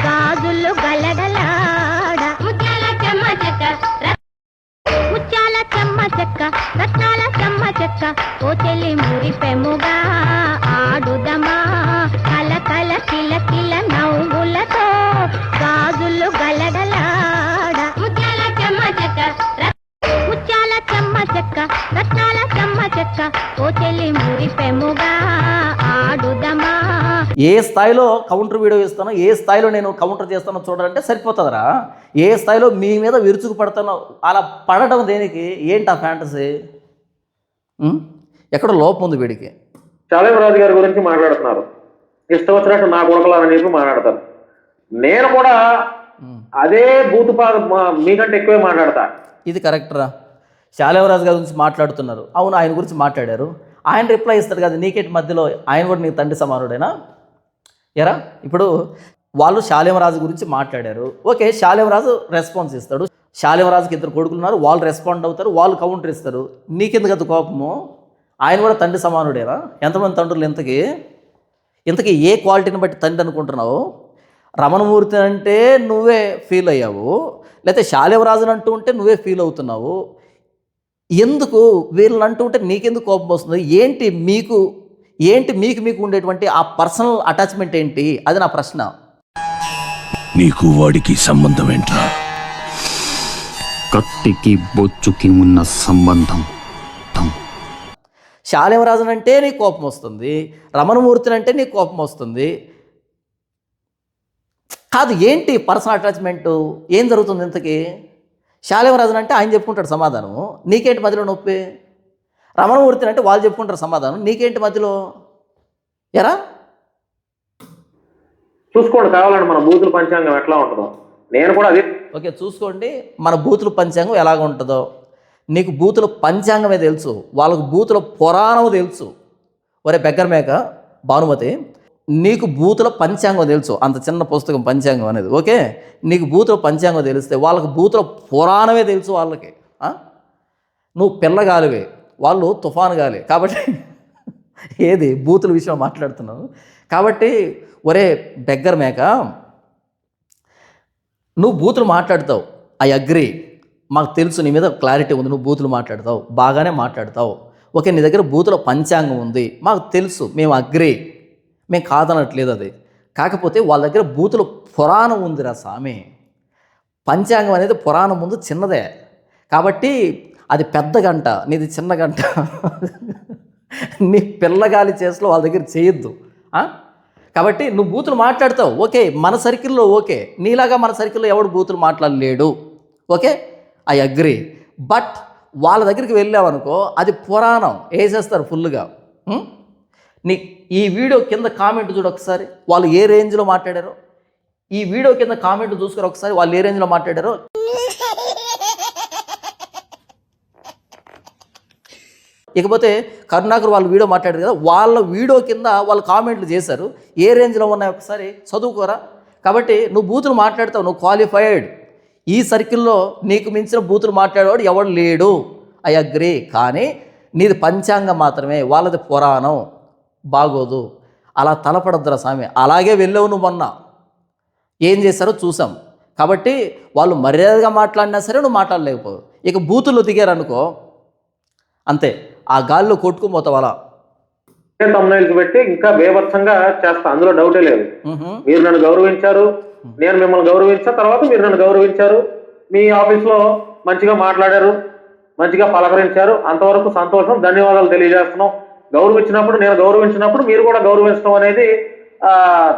గాజులు గలగలాడ. ముత్యాల చెమ్మ చెక్క, ముత్యాల చెమ్మ చెక్క, రత్నాల చెమ్మ చెక్క, ఓ చెల్లి మురిపెముగా ఆడుదమా, కల కల కిల కిల నవ్వులతో మురిపెముగా ఆడుదమా. ఏ స్థాయిలో కౌంటర్ వీడియో ఇస్తానో, ఏ స్థాయిలో నేను కౌంటర్ చేస్తానో చూడాలంటే సరిపోతుందిరా. ఏ స్థాయిలో మీ మీద విరుచుకు పడతానో అలా పడడం దేనికి? ఏంటి ఆ ఫ్యాంటసీ? ఎక్కడ లోపం ఉంది వీడికి. చాలేమరాజు గారి గురించి మాట్లాడుతున్నారు, ఇష్టం వచ్చినట్టు నా కొడకలని చెప్పి మాట్లాడతారు. నేను కూడా అదే మీకంటే ఎక్కువే మాట్లాడతా. ఇది కరెక్టరా? శాలేవరాజు గారి గురించి మాట్లాడుతున్నారు, అవును ఆయన గురించి మాట్లాడారు, ఆయన రిప్లై ఇస్తారు కదా, నీకేంటి మధ్యలో? ఆయన కూడా నీకు తండ్రి సమానుడేనా ఎరా? ఇప్పుడు వాళ్ళు శాలేమరాజు గురించి మాట్లాడారు, ఓకే, శాలేమరాజు రెస్పాన్స్ ఇస్తాడు. శాలేమరాజుకి 2 కొడుకులు ఉన్నారు, వాళ్ళు రెస్పాండ్ అవుతారు, వాళ్ళు కౌంటర్ ఇస్తారు. నీకెందుకు అది కోపము? ఆయన కూడా తండ్రి సమానుడేనా? ఎంతమంది తండ్రులు ఇంతకీ ఏ క్వాలిటీని బట్టి తండ్రి అనుకుంటున్నావు? రమణమూర్తి అంటే నువ్వే ఫీల్ అయ్యావు, లేకపోతే శాలేమరాజుని అంటూ ఉంటే నువ్వే ఫీల్ అవుతున్నావు. ఎందుకు వీళ్ళని అంటూ ఉంటే నీకెందుకు కోపం వస్తుంది? ఏంటి మీకు ఉండేటువంటి ఆ పర్సనల్ అటాచ్మెంట్ ఏంటి? అది నా ప్రశ్న. నీకు వాడికి సంబంధం ఏంట్రా? కత్తికి బొచ్చుకి ఉన్న సంబంధం. శాలేమరాజుని అంటే నీకు కోపం వస్తుంది, రమణమూర్తిని అంటే నీకు కోపం వస్తుంది. కాదు, ఏంటి పర్సనల్ అటాచ్మెంటు? ఏం జరుగుతుంది ఇంతకీ? శాలేమరాజుని అంటే ఆయన చెప్పుకుంటాడు సమాధానం, నీకేంటి మధ్యలో నొప్పి? రమణమూర్తిని అంటే వాళ్ళు చెప్పుకుంటారు సమాధానం, నీకేంటి మధ్యలో? ఎరా చూసుకోండి, కావాలండి మన బూతుల పంచాంగం ఎట్లా ఉంటుందో. నేను కూడా అదే. ఓకే, చూసుకోండి మన బూతుల పంచాంగం ఎలాగ ఉంటుందో. నీకు బూతుల పంచాంగమే తెలుసు, వాళ్ళకు బూతుల పురాణం తెలుసు. ఒరే బెగ్గర్ మేక భానుమతి, నీకు బూతుల పంచాంగం తెలుసు, అంత చిన్న పుస్తకం పంచాంగం అనేది. ఓకే, నీకు బూతుల పంచాంగం తెలిస్తే వాళ్ళకు బూతుల పురాణమే తెలుసు వాళ్ళకి. నువ్వు పిల్లగాలివే, వాళ్ళు తుఫాను గాలి. కాబట్టి ఏది బూతుల విషయం మాట్లాడుతున్నావు కాబట్టి, ఒరే బెగ్గర్ మేక, నువ్వు బూతులు మాట్లాడతావు, ఐ అగ్రీ, మాకు తెలుసు నీ మీద క్లారిటీ ఉంది, నువ్వు బూతులు మాట్లాడతావు, బాగానే మాట్లాడతావు. ఓకే, నీ దగ్గర బూతుల పంచాంగం ఉంది, మాకు తెలుసు, మేము అగ్రీ, మేము కాదనట్లేదు అది. కాకపోతే వాళ్ళ దగ్గర బూతుల పురాణం ఉందిరా స్వామి. పంచాంగం అనేది పురాణం ముందు చిన్నదే, కాబట్టి అది పెద్ద గంట, నీది చిన్న గంట. నీ పిల్లగాలి చేసలో వాళ్ళ దగ్గర చేయొద్దు. కాబట్టి నువ్వు బూతులు మాట్లాడతావు, ఓకే, మన సర్కిల్లో ఓకే, నీలాగా మన సర్కిల్లో ఎవడు బూతులు మాట్లాడలేడు, ఓకే, ఐ అగ్రీ. బట్ వాళ్ళ దగ్గరికి వెళ్ళావనుకో, అది పురాణం వేసేస్తారు ఫుల్గా. నీ ఈ వీడియో కింద కామెంట్ చూడు ఒకసారి, వాళ్ళు ఏ రేంజ్లో మాట్లాడారో. ఈ వీడియో కింద కామెంట్ చూసుకుని ఒకసారి వాళ్ళు ఏ రేంజ్లో మాట్లాడారో. ఇకపోతే కరుణాకర్ వాళ్ళు వీడియో మాట్లాడారు కదా, వాళ్ళ వీడియో కింద వాళ్ళు కామెంట్లు చేశారు, ఏ రేంజ్లో ఉన్నాయి ఒకసారి చదువుకోరా. కాబట్టి నువ్వు బూతులు మాట్లాడతావు, నువ్వు క్వాలిఫైడ్. ఈ సర్కిల్లో నీకు మించిన బూతులు మాట్లాడేవాడు ఎవడు లేడు, ఐ అగ్రీ. కానీ నీది పంచాంగం మాత్రమే, వాళ్ళది పురాణం, బాగోదు. అలా తలపడద్దురా స్వామి. అలాగే వెళ్ళావు నువ్వు మొన్న, ఏం చేశారో చూసాం. కాబట్టి వాళ్ళు మర్యాదగా మాట్లాడినా సరే నువ్వు మాట్లాడలేకపోవు. ఇక బూతులు దిగారనుకో అంతే, ఆ గాల్లో కొట్టుకుపోతావు. అలా తమ్నైల్స్ పెట్టి ఇంకా బేభత్సంగా చేస్తా, అందులో డౌటే లేదు. మీరు నన్ను గౌరవించారు, నేను మిమ్మల్ని గౌరవించిన తర్వాత మీరు నన్ను గౌరవించారు, మీ ఆఫీస్లో మంచిగా మాట్లాడారు, మంచిగా పలకరించారు, అంతవరకు సంతోషం, ధన్యవాదాలు తెలియజేస్తున్నాం. గౌరవించినప్పుడు, నేను గౌరవించినప్పుడు మీరు కూడా గౌరవించడం అనేది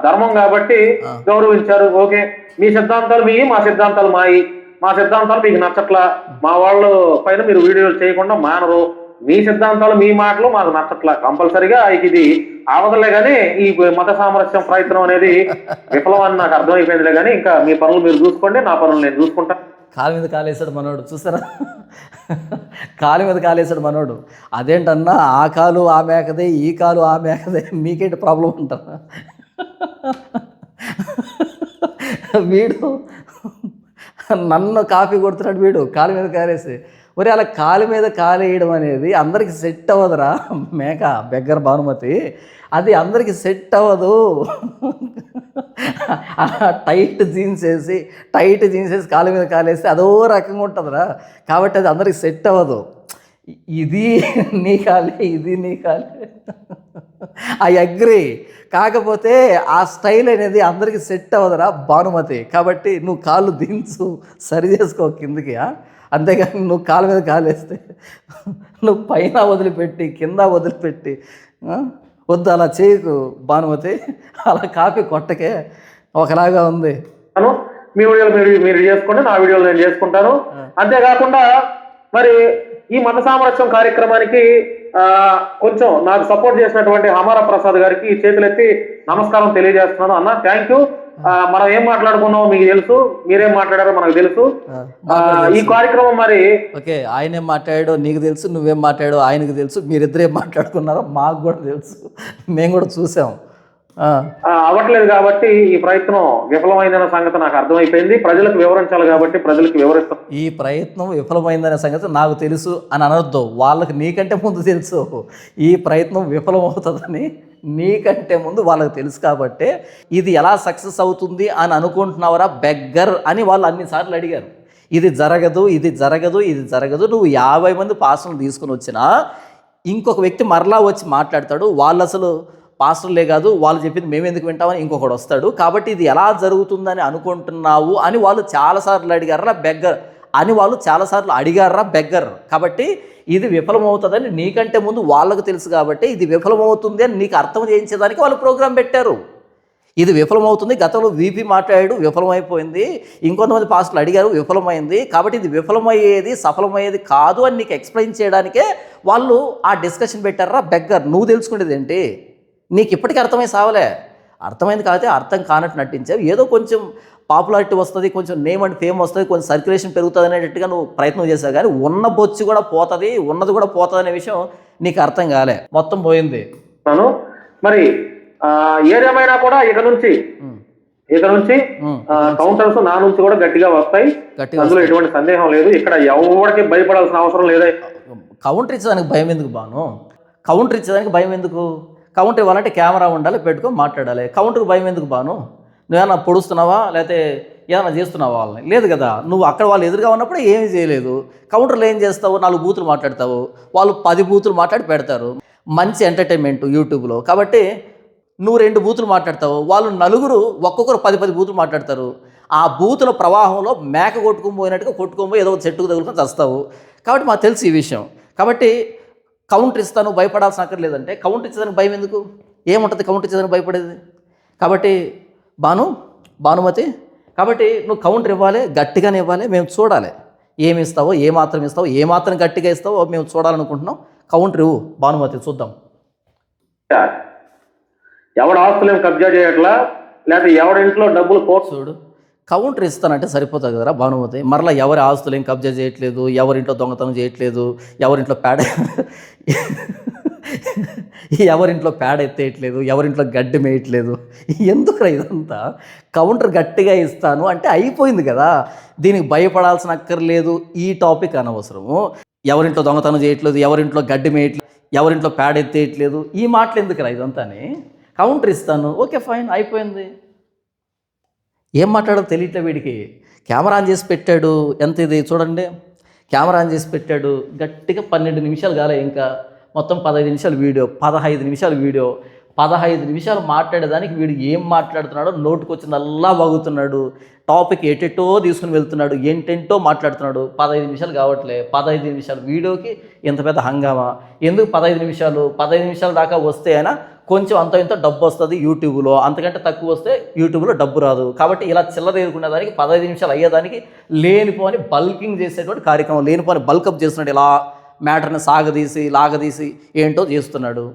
ధర్మం కాబట్టి గౌరవించారు. ఓకే, మీ సిద్ధాంతాలు మీ, మా సిద్ధాంతాలు మాయి, మా సిద్ధాంతాలు మీకు నచ్చట్లా, మా వాళ్ళు పైన మీరు వీడియోలు చేయకుండా మానరు, మీ సిద్ధాంతాలు మీ మాటలు మాకు నచ్చట్లా, కంపల్సరిగా ఇది ఆవదలే కానీ ఈ మత సామరస్యం ప్రయత్నం అనేది విఫలం అని నాకు అర్థమైపోయిందిలే. కానీ ఇంకా మీ పనులు మీరు చూసుకోండి, నా పనులు నేను చూసుకుంటాను. కాలు మీద కాలేసాడు మనోడు, చూసారా? కాలు మీద కాలేసాడు మనోడు. అదేంటన్నా, ఆ కాలు ఆ మేకదే, ఈ కాలు ఆ మేకదే, మీకేంటి ప్రాబ్లం అంటారా? వీడు నన్ను కాఫీ కొడుతున్నాడు, వీడు కాలు మీద కాలేసి. మరి అలా కాలు మీద కాలేయడం అనేది అందరికి సెట్ అవ్వదురా మేక, బెగ్గర్ భానుమతి, అది అందరికి సెట్ అవ్వదు. టైట్ జీన్స్ వేసి కాలు మీద కాలేస్తే అదో రకంగా ఉంటుందిరా. కాబట్టి అది అందరికి సెట్ అవ్వదు. ఇది నీ కాలే, ఇది నీ కాలే, ఐ అగ్రీ. కాకపోతే ఆ స్టైల్ అనేది అందరికీ సెట్ అవ్వదురా భానుమతి. కాబట్టి నువ్వు కాళ్ళు దించు, సరి చేసుకో కిందకి. అంతేగాని నువ్వు కాళ్ళ మీద కాలేస్తే, నువ్వు పైన వదిలిపెట్టి కింద వదిలిపెట్టి వద్దు అలా చేయకు భానుమతి, అలా కాపీ కొట్టకే, ఒకలాగా ఉంది. మీ వీడియోలు మీరు చేసుకోండి, నా వీడియోలు నేను చేసుకుంటాను. అంతేకాకుండా మరి ఈ మత సామరస్యం కార్యక్రమానికి కొంచెం నాకు సపోర్ట్ చేసినటువంటి హమారా ప్రసాద్ గారికి చేతులెత్తి నమస్కారం తెలియజేస్తున్నాను. అన్న థ్యాంక్ యూ. మనం ఏం మాట్లాడుకున్నామో మీకు తెలుసు, మీరేం మాట్లాడారో మనకు తెలుసు. ఈ కార్యక్రమం మరి ఓకే, ఆయనేం మాట్లాడాడో నీకు తెలుసు, నువ్వేం మాట్లాడో ఆయనకు తెలుసు, మీరిద్దరేం మాట్లాడుకున్నారో మాకు కూడా తెలుసు, మేము కూడా చూసాం. అవ్వట్లేదు కాబట్టి ఈ ప్రయత్నం విఫలమైందన్న సంగతి నాకు అర్థమైపోయింది. ప్రజలకు వివరించాలి కాబట్టి ప్రజలకు వివరిస్తాం. ఈ ప్రయత్నం విఫలమైందనే సంగతి నాకు తెలుసు అని అనొద్దు, వాళ్ళకి నీకంటే ముందు తెలుసు ఈ ప్రయత్నం విఫలమవుతుందని. నీకంటే ముందు వాళ్ళకి తెలుసు కాబట్టి ఇది ఎలా సక్సెస్ అవుతుంది అని అనుకుంటున్నావరా బెగ్గర్ అని వాళ్ళు అన్నిసార్లు అడిగారు. ఇది జరగదు, ఇది జరగదు, ఇది జరగదు. నువ్వు 50 మంది పాస్టర్లు తీసుకుని వచ్చినా ఇంకొక వ్యక్తి మరలా వచ్చి మాట్లాడతాడు, వాళ్ళు అసలు పాస్టర్లే కాదు, వాళ్ళు చెప్పింది మేము ఎందుకు వింటామని ఇంకొకడు వస్తాడు. కాబట్టి ఇది ఎలా జరుగుతుందని అనుకుంటున్నావు అని వాళ్ళు చాలాసార్లు అడిగారా బెగ్గర్ అని వాళ్ళు చాలాసార్లు అడిగారా బెగ్గర్. కాబట్టి ఇది విఫలమవుతుందని నీకంటే ముందు వాళ్ళకు తెలుసు కాబట్టి ఇది విఫలమవుతుంది అని నీకు అర్థం చేయించేదానికి వాళ్ళు ప్రోగ్రాం పెట్టారు. ఇది విఫలమవుతుంది, గతంలో వీపీ మాట్లాడాడు విఫలమైపోయింది, ఇంకొంతమంది పాస్టర్లు అడిగారు విఫలమైంది, కాబట్టి ఇది విఫలమయ్యేది సఫలమయ్యేది కాదు అని నీకు ఎక్స్ప్లెయిన్ చేయడానికే వాళ్ళు ఆ డిస్కషన్ పెట్టారా బెగ్గర్. నువ్వు తెలుసుకునేది ఏంటి? నీకు ఇప్పటికీ అర్థమై సావలే. అర్థమైంది కాకపోతే అర్థం కానట్టు నటించావు. ఏదో కొంచెం పాపులారిటీ వస్తుంది, కొంచెం నేమ్ అండ్ ఫేమ్ వస్తుంది, కొంచెం సర్క్యులేషన్ పెరుగుతుంది అనేటట్టుగా నువ్వు ప్రయత్నం చేసావు. కానీ ఉన్న బొచ్చి కూడా పోతుంది, ఉన్నది కూడా పోతుంది అనే విషయం నీకు అర్థం కాలే, మొత్తం పోయింది. మరి ఏదేమైనా కూడా ఇక నుంచి కౌంటర్స్ నా నుంచి కూడా గట్టిగా వస్తాయి, అందులో ఎటువంటి సందేహం లేదు. ఇక్కడ ఎవరికి భయపడాల్సిన అవసరం లేదా. కౌంటర్ ఇచ్చేదానికి భయం ఎందుకు బాను? కౌంటర్ ఇచ్చేదానికి భయం ఎందుకు? కౌంటర్ ఇవ్వాలంటే కెమెరా ఉండాలి, పెట్టుకొని మాట్లాడాలి. కౌంటర్కి భయం ఎందుకు బాను? నువ్వేమన్నా పొడుస్తున్నావా లేకపోతే ఏమైనా చేస్తున్నావా వాళ్ళని? లేదు కదా. నువ్వు అక్కడ వాళ్ళు ఎదురుగా ఉన్నప్పుడు ఏమీ చేయలేదు. కౌంటర్లో ఏం చేస్తావు? 4 బూతులు మాట్లాడతావు, వాళ్ళు 10 బూతులు మాట్లాడి పెడతారు. మంచి ఎంటర్టైన్మెంట్ యూట్యూబ్లో. కాబట్టి నువ్వు 2 బూతులు మాట్లాడతావు, వాళ్ళు నలుగురు ఒక్కొక్కరు 10 బూతులు మాట్లాడతారు. ఆ బూతుల ప్రవాహంలో మేక కొట్టుకుపోయినట్టుగా కొట్టుకోబోయి ఏదో చెట్టుకు తగులుకొని చస్తావు. కాబట్టి మాకు తెలుసు ఈ విషయం. కాబట్టి కౌంటర్ ఇస్తాను భయపడాల్సిన అక్కర్లేదంటే కౌంటర్ ఇచ్చేదానికి భయం ఎందుకు? ఏముంటుంది కౌంటర్ ఇచ్చేదానికి భయపడేది? కాబట్టి భానుమతి, కాబట్టి నువ్వు కౌంటర్ ఇవ్వాలి, గట్టిగానే ఇవ్వాలి, మేము చూడాలి. ఏమి ఇస్తావో, ఏ మాత్రం గట్టిగా ఇస్తావో మేము చూడాలనుకుంటున్నాం. కౌంటర్ ఇవ్వు భానుమతి, చూద్దాం. ఎవడ ఆస్తులు కబ్జా చేయట్లా, లేకపోతే ఎవడింట్లో డబ్బులు చూడు, కౌంటర్ ఇస్తానంటే సరిపోతుంది కదరా భానుమతి. మరలా ఎవరి ఆస్తులు ఏం కబ్జా చేయట్లేదు, ఎవరింట్లో దొంగతనం చేయట్లేదు, ఎవరింట్లో పేడ ఎత్తేయట్లేదు, ఎవరింట్లో గడ్డి మేయట్లేదు. ఎందుకు ఇదంతా? కౌంటర్ గట్టిగా ఇస్తాను అంటే అయిపోయింది కదా. దీనికి భయపడాల్సిన అక్కర్లేదు. ఈ టాపిక్ అనవసరము. ఎవరింట్లో దొంగతనం చేయట్లేదు, ఎవరింట్లో గడ్డి మేయట్లేదు, ఎవరింట్లో పేడ ఎత్తేయట్లేదు, ఈ మాటలు ఎందుకురా ఇదంతాని? కౌంటర్ ఇస్తాను, ఓకే ఫైన్, అయిపోయింది. ఏం మాట్లాడో తెలియట్లే వీడికి. కెమెరా ఆన్ చేసి పెట్టాడు, ఎంత ఇది చూడండి, కెమెరా ఆన్ చేసి పెట్టాడు. గట్టిగా 12 నిమిషాలు కాలే, ఇంకా మొత్తం 15 నిమిషాలు వీడియో, 15 నిమిషాలు వీడియో. 15 నిమిషాలు మాట్లాడేదానికి వీడు ఏం మాట్లాడుతున్నాడో నోటుకొచ్చిందల్లా వాగుతున్నాడు. టాపిక్ ఎటెటో తీసుకుని వెళ్తున్నాడు, ఏంటేంటో మాట్లాడుతున్నాడు. 15 నిమిషాలు కావట్లే. 15 నిమిషాలు వీడియోకి ఇంత పెద్ద హంగామా ఎందుకు? 15 నిమిషాల దాకా వస్తే అయినా కొంచెం అంత ఇంత డబ్బు వస్తుంది యూట్యూబ్లో, అంతకంటే తక్కువ వస్తే యూట్యూబ్లో డబ్బు రాదు. కాబట్టి ఇలా చిల్లరేరుకునేదానికి 15 నిమిషాలు అయ్యేదానికి లేనిపోని బల్కింగ్ చేసేటువంటి కార్యక్రమం, లేనిపోని బల్కప్ చేస్తున్నాడు. ఇలా మ్యాటర్ని లాగదీసి ఏంటో చేస్తున్నాడు.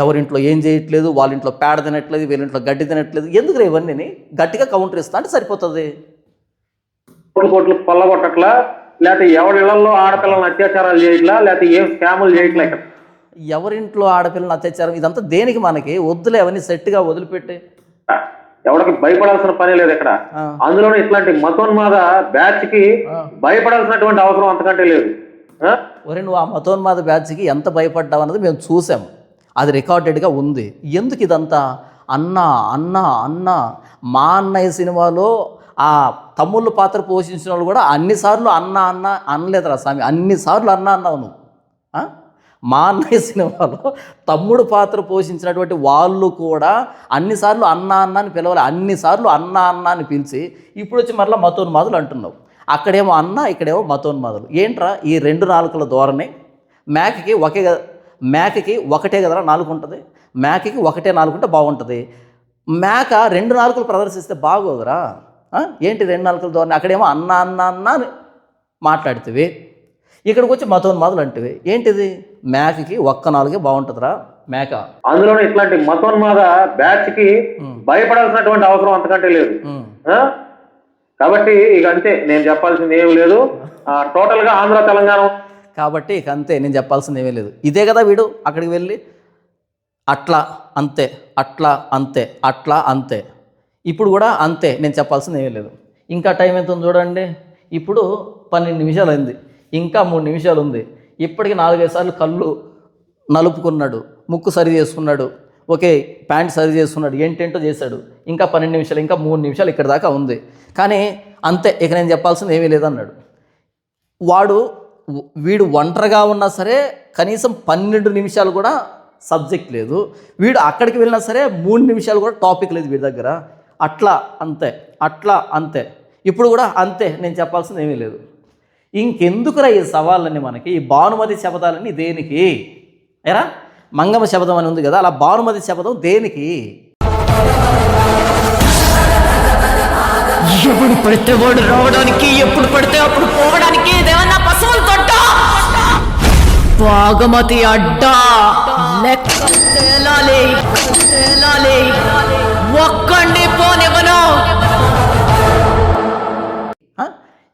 ఎవరింట్లో ఏం చేయట్లేదు, వాళ్ళ ఇంట్లో పేడ తినట్లేదు, వీళ్ళింట్లో గడ్డి తినట్లేదు. ఎందుకు ఇవన్నీ? గట్టిగా కౌంటర్ ఇస్తా అంటే సరిపోతుంది. కోట్లు కొల్లగొట్టట్లా, లేకపోతే ఎవరిళ్లలో ఆడపిల్లలను అత్యాచారాలు చేయట్లా, లేకపోతే ఏం స్కాములు చేయట్లే. ఎవరింట్లో ఆడపిల్లలను అత్యాచారం, ఇదంతా దేనికి? మనకి వద్దులే, అవన్నీ సెట్గా వదిలిపెట్టి. ఎవరికి భయపడాల్సిన పని లేదు ఇక్కడ. అందులోనే ఇట్లాంటి మతోన్మాద బ్యాచ్ కి భయపడాల్సినటువంటి అవసరం అంతకంటే లేదు. నువ్వు ఆ మతోన్మాద బ్యాచ్కి ఎంత భయపడ్డావు అన్నది మేము చూసాం, అది రికార్డెడ్గా ఉంది. ఎందుకు ఇదంతా? అన్న మా అన్నయ్య సినిమాలో ఆ తమ్ముళ్ళ పాత్ర పోషించిన వాళ్ళు కూడా అన్నిసార్లు అన్న అనలేదురా స్వామి, అన్నిసార్లు అన్నావు నువ్వు. మా అన్నయ్య సినిమాలో తమ్ముడు పాత్ర పోషించినటువంటి వాళ్ళు కూడా అన్నిసార్లు అన్న అని పిలవాలి, అన్నిసార్లు అన్న అని పిలిచి ఇప్పుడు వచ్చి మరలా మతోన్మాదులు అంటున్నావు. అక్కడేమో అన్న, ఇక్కడేమో మతోన్మాదులు. ఏంట్రా ఈ 2 నాలుకల ధోరణి? మేకకి మేకకి ఒకటే కదరా నాలుగు ఉంటుంది, మేకకి ఒకటే నాలుగు ఉంటే బాగుంటుంది. మేక రెండు నాలుగులు ప్రదర్శిస్తే బాగోదురా. ఏంటి రెండు నాలుగులు ధోరణి? అక్కడేమో అన్న అన్న అన్న అని మాట్లాడుతుంది, ఇక్కడికి వచ్చి మతోన్మాదులు అంటివి. ఏంటిది? మేకకి ఒక్క నాలుగే బాగుంటుందిరా మేక. అందులోనే ఇట్లాంటి మతోన్మాద బ్యాచ్ కి భయపడాల్సినటువంటి అవసరం అంతకంటే లేదు. కాబట్టి ఇక అంతే, నేను చెప్పాల్సింది ఏమీ లేదు. టోటల్ గా ఆంధ్ర తెలంగాణ కాబట్టి ఇక అంతే, నేను చెప్పాల్సింది ఏమీ లేదు. ఇదే కదా వీడు అక్కడికి వెళ్ళి అట్లా అంతే, అట్లా అంతే, అట్లా అంతే. ఇప్పుడు కూడా అంతే, నేను చెప్పాల్సింది ఏమీ లేదు. ఇంకా టైం ఎంత ఉంది చూడండి. ఇప్పుడు 12 నిమిషాలు అయింది, ఇంకా 3 నిమిషాలు ఉంది. ఇప్పటికి 4-5 సార్లు కళ్ళు నలుపుకున్నాడు, ముక్కు సరి చేసుకున్నాడు, ఓకే ప్యాంట్ సరి చేసుకున్నాడు, ఏంటేంటో చేశాడు. ఇంకా 12 నిమిషాలు, ఇంకా 3 నిమిషాలు ఇక్కడ దాకా ఉంది. కానీ అంతే, ఇక నేను చెప్పాల్సింది ఏమీ లేదన్నాడు. వీడు ఒంటరిగా ఉన్నా సరే కనీసం 12 నిమిషాలు కూడా సబ్జెక్ట్ లేదు. వీడు అక్కడికి వెళ్ళినా సరే 3 నిమిషాలు కూడా టాపిక్ లేదు వీడి దగ్గర. అట్లా అంతే, అట్లా అంతే. ఇప్పుడు కూడా అంతే, నేను చెప్పాల్సింది ఏమీ లేదు. ఇంకెందుకురా ఈ సవాళ్ళని మనకి, ఈ భానుమతి శపథాలన్నీ దేనికి? ఎరా మంగమ శపథం అని ఉంది కదా, అలా భానుమతి శపథం దేనికి? ఎప్పుడు పడితే వాడు రావడానికి, ఎప్పుడు పడితే అప్పుడు పోవడానికి ఇదేమన్నా పశువులు తొట్ట? భాగమతి అడ్డా లెక్క తేలాలి, తేలాలి, ఒక్కడిని పోనివ్వను.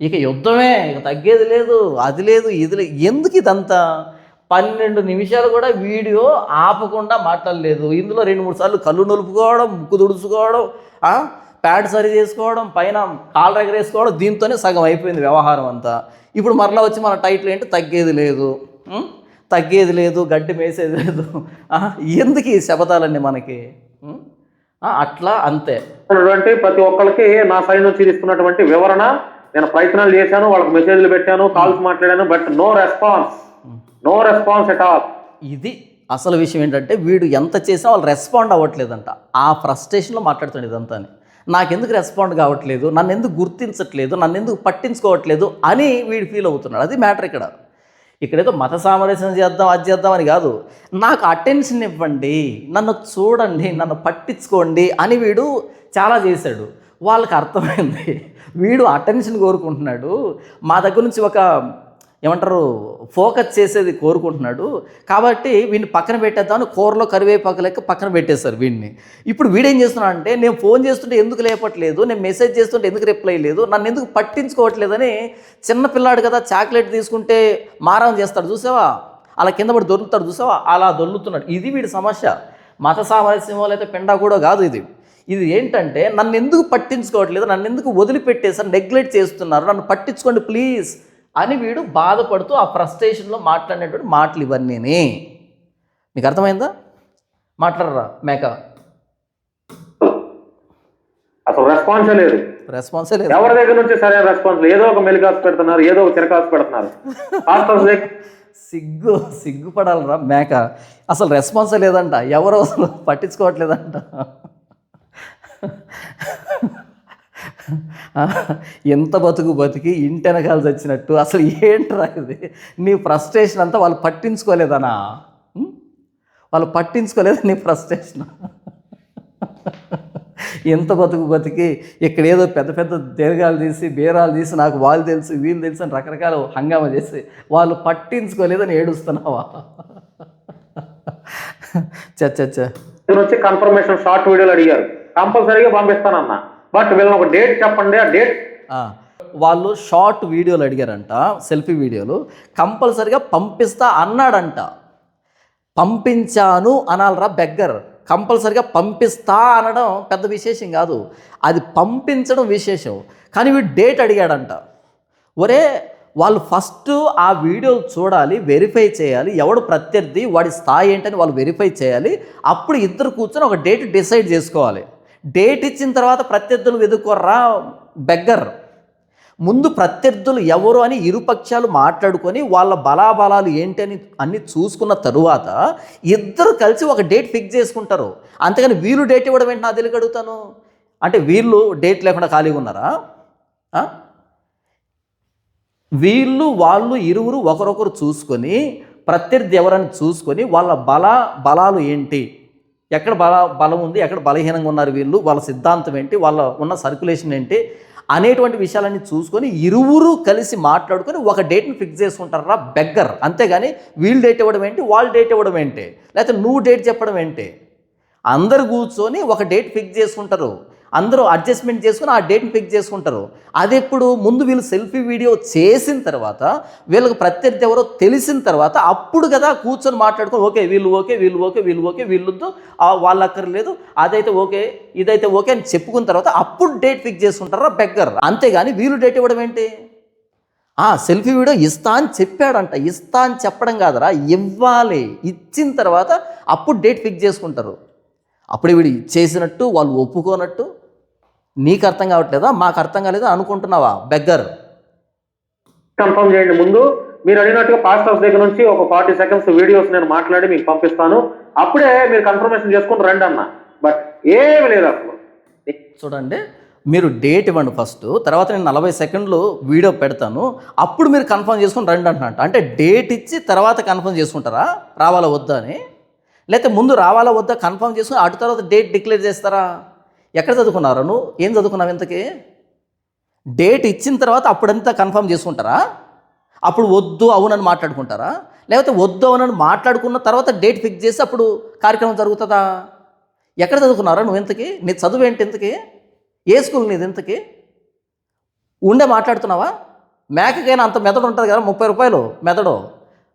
ఇక యుద్ధమే, ఇక తగ్గేది లేదు, అది లేదు, ఇది లేదు. ఎందుకు ఇదంతా? 12 నిమిషాలు కూడా వీడియో ఆపకుండా మాట్లాడలేదు. ఇందులో 2-3 సార్లు కళ్ళు నలుపుకోవడం, ముక్కు తుడుచుకోవడం, ప్యాడ్ సరి చేసుకోవడం, పైన కాళ్ళు ఎగరేసుకోవడం, దీంతోనే సగం అయిపోయింది వ్యవహారం అంతా. ఇప్పుడు మరలా వచ్చి మన టైటిల్ ఏంటి? తగ్గేది లేదు, తగ్గేది లేదు, గడ్డి మేసేది లేదు. ఎందుకు ఈ శపథాలన్నీ మనకి? అట్లా అంతే. ప్రతి ఒక్కరికి నా సైడ్ నుంచి ఇస్తున్నటువంటి వివరణ, నేను ప్రయత్నాలు చేశాను, వాళ్ళకి మెసేజ్లు పెట్టాను, కాల్స్ మాట్లాడాను, but no response at all. ఇది అసలు విషయం ఏంటంటే, వీడు ఎంత చేసినా వాళ్ళు రెస్పాండ్ అవ్వట్లేదంట. ఆ ఫ్రస్ట్రేషన్లో మాట్లాడుతుంది ఇదంతా. నాకెందుకు రెస్పాండ్ కావట్లేదు, నన్ను ఎందుకు గుర్తించట్లేదు, నన్ను ఎందుకు పట్టించుకోవట్లేదు అని వీడు ఫీల్ అవుతున్నాడు. అది మ్యాటర్ ఇక్కడ. ఇక్కడేదో మత సామరస్యం చేద్దాం, అది చేద్దాం అని కాదు. నాకు అటెన్షన్ ఇవ్వండి, నన్ను చూడండి, నన్ను పట్టించుకోండి అని వీడు చాలా చేశాడు. వాళ్ళకి అర్థమైంది, వీడు అటెన్షన్ కోరుకుంటున్నాడు, మా దగ్గర నుంచి ఒక ఏమంటారు ఫోకస్ చేసేది కోరుకుంటున్నాడు. కాబట్టి వీడిని పక్కన పెట్టేద్దామని కూరలో కరివేపాకు లెక్క పక్కన పెట్టేశారు వీడిని. ఇప్పుడు వీడేం చేస్తున్నాడు అంటే, నేను ఫోన్ చేస్తుంటే ఎందుకు లేపట్లేదు, నేను మెసేజ్ చేస్తుంటే ఎందుకు రిప్లై లేదు, నన్ను ఎందుకు పట్టించుకోవట్లేదని చిన్నపిల్లాడు కదా, చాక్లెట్ తీసుకుంటే మారం చేస్తాడు చూసావా, అలా కింద పడి దొరుకుతాడు చూసావా, అలా దొర్లుతున్నాడు. ఇది వీడి సమస్య. మత సామరస్యం అయితే పెండా కూడా కాదు ఇది. ఇది ఏంటంటే, నన్ను ఎందుకు పట్టించుకోవట్లేదు, నన్ను ఎందుకు వదిలిపెట్టేసారు, నెగ్లెక్ట్ చేస్తున్నారు, నన్ను పట్టించుకోండి ప్లీజ్ అని వీడు బాధపడుతూ ఆ ఫ్రస్ట్రేషన్లో మాట్లాడినటువంటి మాటలు ఇవన్నీ. మీకు అర్థమైందా? మాట్లాడరా మేక. అసలు రెస్పాన్సే లేదు. ఎవరి దగ్గర నుంచి సరైన రెస్పాన్స్? ఏదో ఒక మెలికాసు పెడుతున్నారు, ఏదో ఒక చిరకాసు పెడుతున్నారు. సిగ్గుపడాలరా మేక. అసలు రెస్పాన్సే లేదంట, ఎవరు అసలు పట్టించుకోవట్లేదంట. ఎంత బతికి ఇంటెనకాలు చచ్చినట్టు. అసలు ఏంట్రా ఇది? నీ ఫ్రస్ట్రేషన్ అంతా వాళ్ళు పట్టించుకోలేదనా? వాళ్ళు పట్టించుకోలేదు నీ ఫ్రస్ట్రేషన్. ఎంత బతికి ఇక్కడ ఏదో పెద్ద దీర్ఘాలు తీసి బీరాలు తీసి నాకు వాళ్ళు తెలుసు వీళ్ళు తెలుసు అని రకరకాల హంగామా చేసి వాళ్ళు పట్టించుకోలేదని ఏడుస్తున్నావా? వచ్చి కన్ఫర్మేషన్ షార్ట్ వీడియోలు అడిగారు, కంపల్సరీగా పంపిస్తానన్నా, బట్ వీళ్ళని ఒక డేట్ చెప్పండి. ఆ డేట్ వాళ్ళు షార్ట్ వీడియోలు అడిగారంట, సెల్ఫీ వీడియోలు కంపల్సరీగా పంపిస్తా అన్నాడంట. పంపించాను అనాలరా బెగ్గర్. కంపల్సరీగా పంపిస్తా అనడం పెద్ద విశేషం కాదు, అది పంపించడం విశేషం. కానీ వీడు డేట్ అడిగాడంట. ఒరే, వాళ్ళు ఫస్ట్ ఆ వీడియోలు చూడాలి, వెరిఫై చేయాలి, ఎవడు ప్రత్యర్థి, వాడి స్థాయి ఏంటని వాళ్ళు వెరిఫై చేయాలి. అప్పుడు ఇద్దరు కూర్చొని ఒక డేట్ డిసైడ్ చేసుకోవాలి. డేట్ ఇచ్చిన తర్వాత ప్రత్యర్థులు వెతుక్కోర్రా బెగ్గర్. ముందు ప్రత్యర్థులు ఎవరు అని ఇరుపక్షాలు మాట్లాడుకొని వాళ్ళ బలాబలాలు ఏంటి అని అన్నీ చూసుకున్న తరువాత ఇద్దరు కలిసి ఒక డేట్ ఫిక్స్ చేసుకుంటారు. అంతేగాని వీళ్ళు డేట్ ఇవ్వడం ఏంటి నా తెలియక అడుగుతాను. అంటే వీళ్ళు డేట్ లేకుండా ఖాళీగా ఉన్నారా? వాళ్ళు ఇరువురు ఒకరొకరు చూసుకొని ప్రత్యర్థి ఎవరని చూసుకొని వాళ్ళ బలాలు ఏంటి, ఎక్కడ బలం ఉంది, ఎక్కడ బలహీనంగా ఉన్నారు వీళ్ళు, వాళ్ళ సిద్ధాంతం ఏంటి, వాళ్ళ ఉన్న సర్క్యులేషన్ ఏంటి అనేటువంటి విషయాలన్నీ చూసుకొని ఇరువురు కలిసి మాట్లాడుకొని ఒక డేట్ని ఫిక్స్ చేసుకుంటారా బెగ్గర్. అంతేగాని వీళ్ళు డేట్ ఇవ్వడం ఏంటి, వాళ్ళు డేట్ ఇవ్వడం ఏంటి, లేకపోతే నువ్వు డేట్ చెప్పడం ఏంటి. అందరు కూర్చొని ఒక డేట్ ఫిక్స్ చేసుకుంటారు, అందరూ అడ్జస్ట్మెంట్ చేసుకుని ఆ డేట్ని ఫిక్స్ చేసుకుంటారు. అది ఎప్పుడు ముందు వీళ్ళు సెల్ఫీ వీడియో చేసిన తర్వాత వీళ్ళకి ప్రత్యర్థి ఎవరో తెలిసిన తర్వాత అప్పుడు కదా కూర్చొని మాట్లాడుకొని ఓకే వీళ్ళు ఓకే వీళ్ళు ఓకే వీళ్ళు ఓకే వీళ్ళొద్దు వాళ్ళు అక్కర్లేదు అదైతే ఓకే ఇదైతే ఓకే అని చెప్పుకున్న తర్వాత అప్పుడు డేట్ ఫిక్స్ చేసుకుంటారా బెగ్గర్. అంతేగాని వీళ్ళు డేట్ ఇవ్వడం ఏంటి, సెల్ఫీ వీడియో ఇస్తా అని చెప్పాడంట, ఇస్తా అని చెప్పడం కాదురా, ఇవ్వాలి, ఇచ్చిన తర్వాత అప్పుడు డేట్ ఫిక్స్ చేసుకుంటారు. అప్పుడు వీడు చేసినట్టు వాళ్ళు ఒప్పుకోనట్టు నీకు అర్థం కావట్లేదా, మాకు అర్థం కాలేదా అనుకుంటున్నావా బెగ్గర్. కన్ఫర్మ్ చేయండి. ముందు మీరు అడిగినట్టుగా పాస్ట్ హౌస్ దగ్గర నుంచి ఒక 40 seconds వీడియోస్ నేను మాట్లాడి మీకు పంపిస్తాను, అప్పుడే మీరు కన్ఫర్మేషన్ చేసుకుని రండి అన్న. బట్ ఏమి లేదు అసలు. చూడండి, మీరు డేట్ ఇవ్వండి ఫస్ట్, తర్వాత నేను 40 seconds వీడియో పెడతాను, అప్పుడు మీరు కన్ఫర్మ్ చేసుకుని రండి అంటున్నట్టు. అంటే డేట్ ఇచ్చి తర్వాత కన్ఫర్మ్ చేసుకుంటారా రావాలా వద్దా అని, లేకపోతే ముందు రావాలా వద్దా కన్ఫర్మ్ చేసుకుని అటు తర్వాత డేట్ డిక్లేర్ చేస్తారా. ఎక్కడ చదువుకున్నారా నువ్వు, ఏం చదువుకున్నావు ఇంతకీ. డేట్ ఇచ్చిన తర్వాత అప్పుడంతా కన్ఫర్మ్ చేసుకుంటారా, అప్పుడు వద్దు అవునని మాట్లాడుకుంటారా, లేకపోతే వద్దు అవునని మాట్లాడుకున్న తర్వాత డేట్ ఫిక్స్ చేసి అప్పుడు కార్యక్రమం జరుగుతుందా. ఎక్కడ చదువుకున్నారా నువ్వు ఇంతకీ, నీ చదువు ఏంటి ఇంతకీ, ఏ స్కూల్ నీది ఇంతకీ, ఉండే మాట్లాడుతున్నావా. మేకకైనా అంత మెదడు ఉంటుంది కదా, 30 రూపాయలు మెదడు,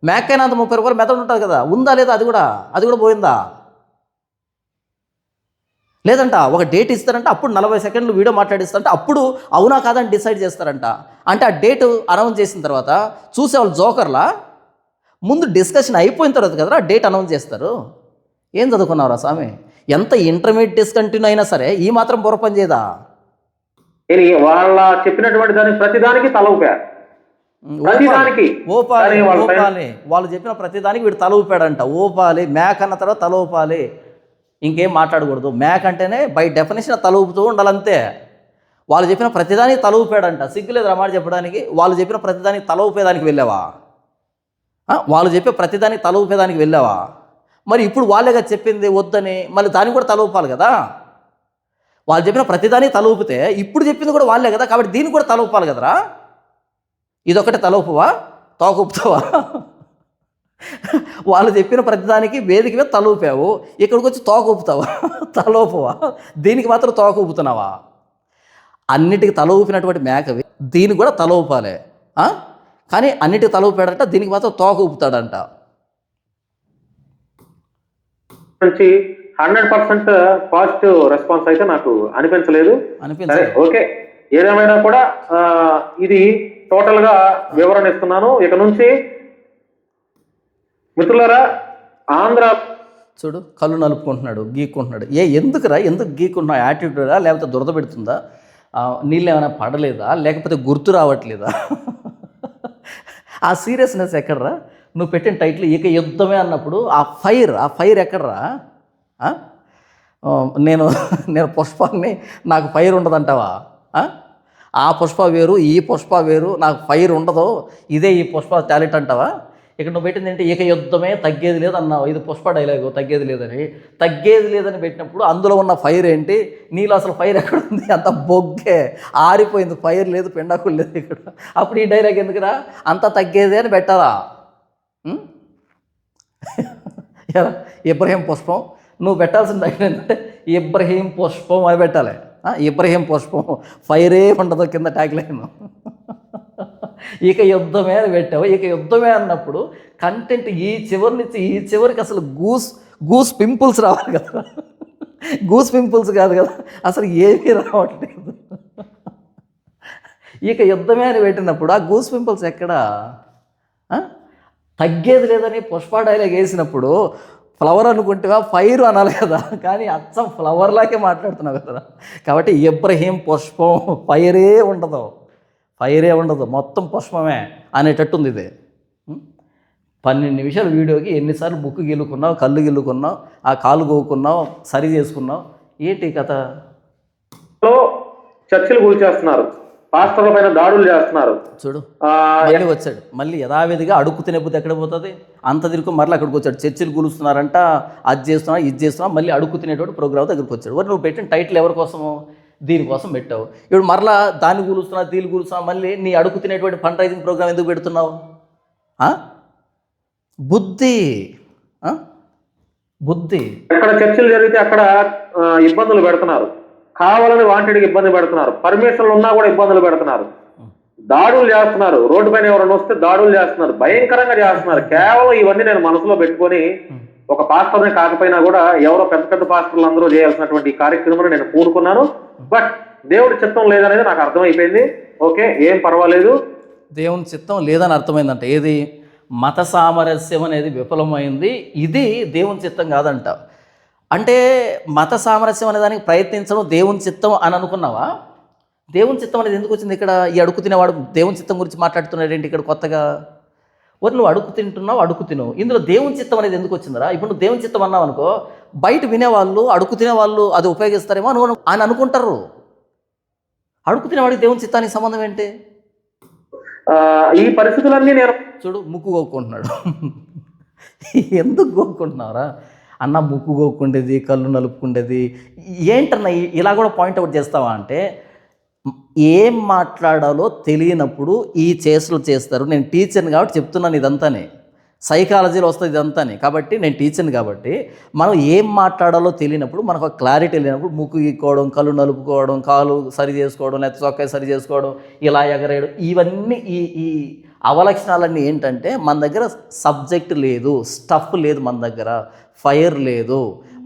మేకైనా అంత 30 రూపాయలు మెదడు ఉంటుంది కదా, ఉందా లేదా, అది కూడా పోయిందా లేదంట. ఒక డేట్ ఇస్తారంట, అప్పుడు 40 seconds వీడియో మాట్లాడిస్తారంట, అప్పుడు అవునా కాదని డిసైడ్ చేస్తారంట. అంటే ఆ డేటు అనౌన్స్ చేసిన తర్వాత చూసేవాళ్ళు జోకర్లా, ముందు డిస్కషన్ అయిపోయిన తర్వాత కదా డేట్ అనౌన్స్ చేస్తారు. ఏం చదువుకున్నావురా స్వామి, ఎంత ఇంటర్మీడియట్ డిస్కంటిన్యూ అయినా సరే ఈ మాత్రం బుర్ర పని చేయదా. వాళ్ళ చెప్పినటువంటి దానికి ప్రతిదానికి తల ఊపారు, ప్రతిదానికి ఓపాలి. వాళ్ళు చెప్పిన ప్రతిదానికి వీడు తల ఊపాడంట. ఓపాలి, మేక అన్న తర్వాత తల ఊపాలి, ఇంకేం మాట్లాడకూడదు. మేక అంటేనే బై డెఫినేషన్ తల ఊపుతూ ఉండాలంతే. వాళ్ళు చెప్పిన ప్రతిదానికి తల ఊపాడంట, సిగ్గులేదు మాట చెప్పడానికి. వాళ్ళు చెప్పిన ప్రతిదానికి తల ఊపేదానికి వెళ్ళావా, వాళ్ళు చెప్పే ప్రతిదానికి తల ఊపేదానికి వెళ్ళావా. మరి ఇప్పుడు వాళ్ళేగా చెప్పింది వద్దని, మళ్ళీ దానికి కూడా తల ఊపాలి కదా. వాళ్ళు చెప్పిన ప్రతిదానికి తల ఊపితే ఇప్పుడు చెప్పింది కూడా వాళ్ళే కదా, కాబట్టి దీనికి కూడా తల ఊపాలి కదరా. ఇదొకటి తల ఊపువా, తోక ఊపుతావా. వాళ్ళు చెప్పిన ప్రతిదానికి వేదిక మీద తల ఊపావు, ఇక్కడికి వచ్చి తోక ఊపుతావా, తల ఊపువా. దీనికి మాత్రం తోక ఊపుతున్నావా. అన్నిటికీ తల ఊపినటువంటి మేకవి దీనికి కూడా తల ఊపాలి, కానీ అన్నిటికీ తల ఊపాడంట, దీనికి మాత్రం తోక ఊపుతాడంట. నుంచి 100% పాజిటివ్ రెస్పాన్స్ అయితే నాకు అనిపించలేదు. ఓకే, ఏదేమైనా కూడా ఇది టోటల్ గా వివరణ ఇస్తున్నాను. ఇక నుంచి మిత్రులారా, ఆంధ్ర చూడు కళ్ళు నలుపుకుంటున్నాడు, గీక్కుంటున్నాడు. ఎందుకు గీక్కుంటున్నావు, యాటిట్యూడా లేకపోతే దురద పెడుతుందా, నీళ్ళు ఏమైనా పడలేదా, లేకపోతే గుర్తు రావట్లేదా. ఆ సీరియస్నెస్ ఎక్కడరా. నువ్వు పెట్టిన టైటిల్ ఇక యుద్ధమే అన్నప్పుడు ఆ ఫైర్ ఎక్కడరా. నేను పుష్పాన్ని నాకు ఫైర్ ఉండదంటావా. ఆ పుష్ప వేరు ఈ పుష్ప వేరు, నాకు ఫైర్ ఉండదు, ఇదే ఈ పుష్ప టాలెంట్ అంటావా. ఇక్కడ నువ్వు పెట్టింది ఏంటి, ఇక యుద్ధమే తగ్గేది లేదు అన్నావు. ఇది పుష్ప డైలాగు, తగ్గేది లేదని పెట్టినప్పుడు అందులో ఉన్న ఫైర్ ఏంటి, నీలో అసలు ఫైర్ ఎక్కడుంది, అంత బొగ్గే ఆరిపోయింది, ఫైర్ లేదు పెండాకులు లేదు ఇక్కడ. అప్పుడు ఈ డైలాగ్ ఎందుకురా, అంత తగ్గేదే అని పెట్టాలా. ఇబ్రహీం పుష్పం, నువ్వు పెట్టాల్సిన డైలాగ్ ఏంటంటే ఇబ్రహీం పుష్పం అని పెట్టాలి. ఇబ్రహీం పుష్పం, ఫైరే ఉండదు కింద ట్యాగ్లైన్. ఇక యుద్ధమే అని పెట్టావు. ఇక యుద్ధమే అన్నప్పుడు కంటెంట్ ఈ చివరి నుంచి ఈ చివరికి అసలు గూస్ పింపుల్స్ రావాలి కదా. గూస్ పింపుల్స్ కాదు కదా, అసలు ఏమీ రావట్లేదు. ఇక యుద్ధమే అని పెట్టినప్పుడు ఆ గూస్ పింపుల్స్ ఎక్కడా. తగ్గేది లేదని పుష్ప డైలాగ్ వేసినప్పుడు ఫ్లవర్ అనుకుంటేవా ఫైర్ అనాలి కదా, కానీ అచ్చం ఫ్లవర్లాగే మాట్లాడుతున్నావు కదా. కాబట్టి ఇబ్రహీం పుష్పం, ఫైరే ఉండదు, మొత్తం పుష్పమే అనేటట్టుంది ఇది. 12 నిమిషాల వీడియోకి ఎన్నిసార్లు బుక్ గిల్లుకున్నావు, కళ్ళు గిల్లుకున్నావు, ఆ కాలు గోకున్నావు, సరి చేసుకున్నావు, ఏంటి కథ. చర్చలు కూల్చేస్తున్నారు. పాస్టర్ల పైన దాడులు చేస్తున్నారు. చూడు మళ్ళీ వచ్చాడు, మళ్ళీ యథావిధిగా అడుక్కు తినే బుద్ధి ఎక్కడ పోతుంది? అంత తిరుగు మరలా అక్కడికి వచ్చాడు. చర్చిలు కూలుస్తున్నారంట, అది చేస్తున్నా ఇది చేస్తున్నా, మళ్ళీ అడుక్కు తినేటువంటి ప్రోగ్రామ్ దగ్గరికి వచ్చాడు. మరి నువ్వు పెట్టిన టైటిల్ ఎవరి కోసము? దీనికోసం పెట్టావు. ఇప్పుడు మరలా దాన్ని కూలుస్తున్నా దీన్ని కూలుస్తున్నా, మళ్ళీ నీ అడుక్కు తినేటువంటి ఫండ్ రైజింగ్ ప్రోగ్రామ్ ఎందుకు పెడుతున్నావు? బుద్ధి బుద్ధి. ఎక్కడ చర్చలు జరిగితే అక్కడ ఇబ్బందులు పెడుతున్నారు, కావాలని వాంటెడ్గా ఇబ్బంది పెడుతున్నారు, పర్మిషన్లు ఉన్నా కూడా ఇబ్బందులు పెడుతున్నారు, దాడులు చేస్తున్నారు, రోడ్డు పైన ఎవరైనా వస్తే దాడులు చేస్తున్నారు, భయంకరంగా చేస్తున్నారు. కేవలం ఇవన్నీ నేను మనసులో పెట్టుకొని ఒక పాస్టర్ని కాకపోయినా కూడా ఎవరో పెద్ద పెద్ద పాస్టర్లు అందరూ చేయాల్సినటువంటి ఈ కార్యక్రమం నేను పూనుకున్నాను. బట్ దేవుడి చిత్తం లేదనేది నాకు అర్థమైపోయింది. ఓకే, ఏం పర్వాలేదు. దేవుని చిత్తం లేదని అర్థమైందంట. ఏది? మత సామరస్యం అనేది విఫలమైంది, ఇది దేవుని చిత్తం కాదంట. అంటే మత సామరస్యం అనే దానికి ప్రయత్నించడం దేవుని చిత్తం అని అనుకున్నావా? దేవుని చిత్తం అనేది ఎందుకు వచ్చింది ఇక్కడ? ఈ అడుగు తినేవాడు దేవుని చిత్తం గురించి మాట్లాడుతున్నాడు ఏంటి ఇక్కడ కొత్తగా? నువ్వు అడుగు తింటున్నావు, అడుగు తినవు, ఇందులో దేవుని చిత్తం అనేది ఎందుకు వచ్చిందిరా? ఇప్పుడు నువ్వు దేవుని చిత్తం అన్నావు అనుకో, బయట వినేవాళ్ళు అడుగు తినేవాళ్ళు అది ఉపయోగిస్తారేమో అని అనుకుంటారు. అడుగు తినేవాడికి దేవుని చిత్తానికి సంబంధం ఏంటి? ఈ పరిస్థితులన్నీ నేను చూడు ముక్కు గోక్కుంటున్నాడు. ఎందుకు గోక్కుంటున్నావురా అన్న? ముక్కు గోక్కుండేది, కళ్ళు నలుపుకుండేది ఏంటన్నా? ఇలా కూడా పాయింట్అవుట్ చేస్తావా అంటే ఏం మాట్లాడాలో తెలియనప్పుడు ఈ చేష్టలు చేస్తారు. నేను టీచర్ని కాబట్టి చెప్తున్నాను ఇదంతానే, సైకాలజీలో వస్తుంది ఇదంతానే. కాబట్టి నేను టీచర్ని కాబట్టి మనం ఏం మాట్లాడాలో తెలియనప్పుడు, మనకు క్లారిటీ లేనప్పుడు ముక్కు గీక్కోవడం, కళ్ళు నలుపుకోవడం, కాలు సరి చేసుకోవడం, లేకపోతే చొక్కా సరి చేసుకోవడం, ఇలా ఎగరేయడం, ఇవన్నీ ఈ అవలక్షణాలన్నీ ఏంటంటే మన దగ్గర సబ్జెక్ట్ లేదు, స్టఫ్ లేదు, మన దగ్గర ఫైర్ లేదు,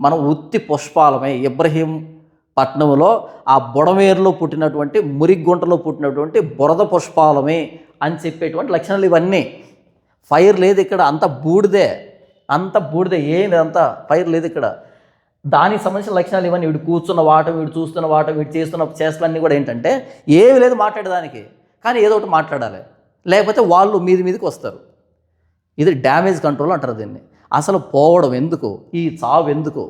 మనం ఉత్తి పుష్పాలమే. ఇబ్రహీం పట్నంలో ఆ బుడమేరులో పుట్టినటువంటి, మురిగుంటలో పుట్టినటువంటి బురద పుష్పాలమే అని చెప్పేటువంటి లక్షణాలు ఇవన్నీ. ఫైర్ లేదు ఇక్కడ, అంత బూడిదే, ఏం అంతా ఫైర్ లేదు ఇక్కడ. దానికి సంబంధించిన లక్షణాలు ఇవన్నీ. వీడు కూర్చున్న వాటం, వీడు చూస్తున్న వాటం, వీడు చేస్తున్న చేష్టలన్నీ కూడా ఏంటంటే ఏమి లేదు మాట్లాడేదానికి, కానీ ఏదో ఒకటి మాట్లాడాలి, లేకపోతే వాళ్ళు మీదికి వస్తారు. ఇది డ్యామేజ్ కంట్రోల్ అంటారు దీన్ని. అసలు పోవడం ఎందుకు, ఈ చావు ఎందుకు?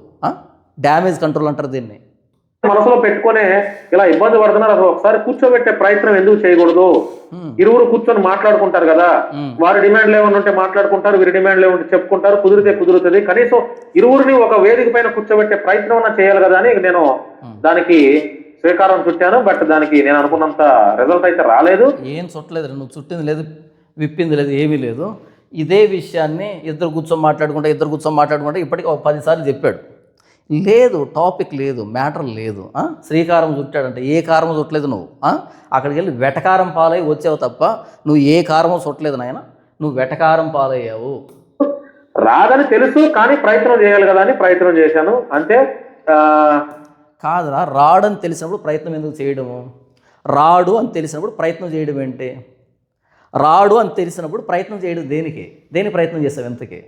డ్యామేజ్ కంట్రోల్ అంటారు దీన్ని. మనసులో పెట్టుకునే ఇలా ఇబ్బంది పడుతున్నారు. అసలు ఒకసారి కూర్చోబెట్టే ప్రయత్నం ఎందుకు చేయకూడదు? ఇరువురు కూర్చొని మాట్లాడుకుంటారు కదా, వారి డిమాండ్లు ఏమైనా ఉంటే మాట్లాడుకుంటారు, వీరి డిమాండ్లు ఏమంటే చెప్పుకుంటారు, కుదిరితే కుదురుతుంది. కనీసం ఇరువురిని ఒక వేదిక పైన కూర్చోబెట్టే ప్రయత్నం చేయాలి కదా అని నేను దానికి శ్రీకారం చుట్టాను. బట్ దానికి నేను అనుకున్నంత రిజల్ట్ అయితే రాలేదు. ఏం చుట్టలేదు, నువ్వు చుట్టింది లేదు, విప్పింది లేదు, ఏమీ లేదు. ఇదే విషయాన్ని ఇద్దరు కూర్చొని మాట్లాడుకుంటే ఇప్పటికీ 10 సార్లు చెప్పాడు. లేదు, టాపిక్ లేదు, మ్యాటర్ లేదు. శ్రీకారం చుట్టాడంటే ఏ కారం చుట్టలేదు నువ్వు. అక్కడికి వెళ్ళి వెటకారం పాలై వచ్చావు తప్ప నువ్వు ఏ కారమో చుట్టలేదు నాయన, నువ్వు వెటకారం పాలయ్యావు. రాదని తెలుసు కానీ ప్రయత్నం చేయాలి కదా అని ప్రయత్నం చేశాను అంతే. కాదురా, రాడని తెలిసినప్పుడు ప్రయత్నం ఎందుకు చేయడము? రాడు అని తెలిసినప్పుడు ప్రయత్నం చేయడం ఏంటి? రాడు అని తెలిసినప్పుడు ప్రయత్నం చేయడం దేనికి? దేని ప్రయత్నం చేసావు ఎంతకి?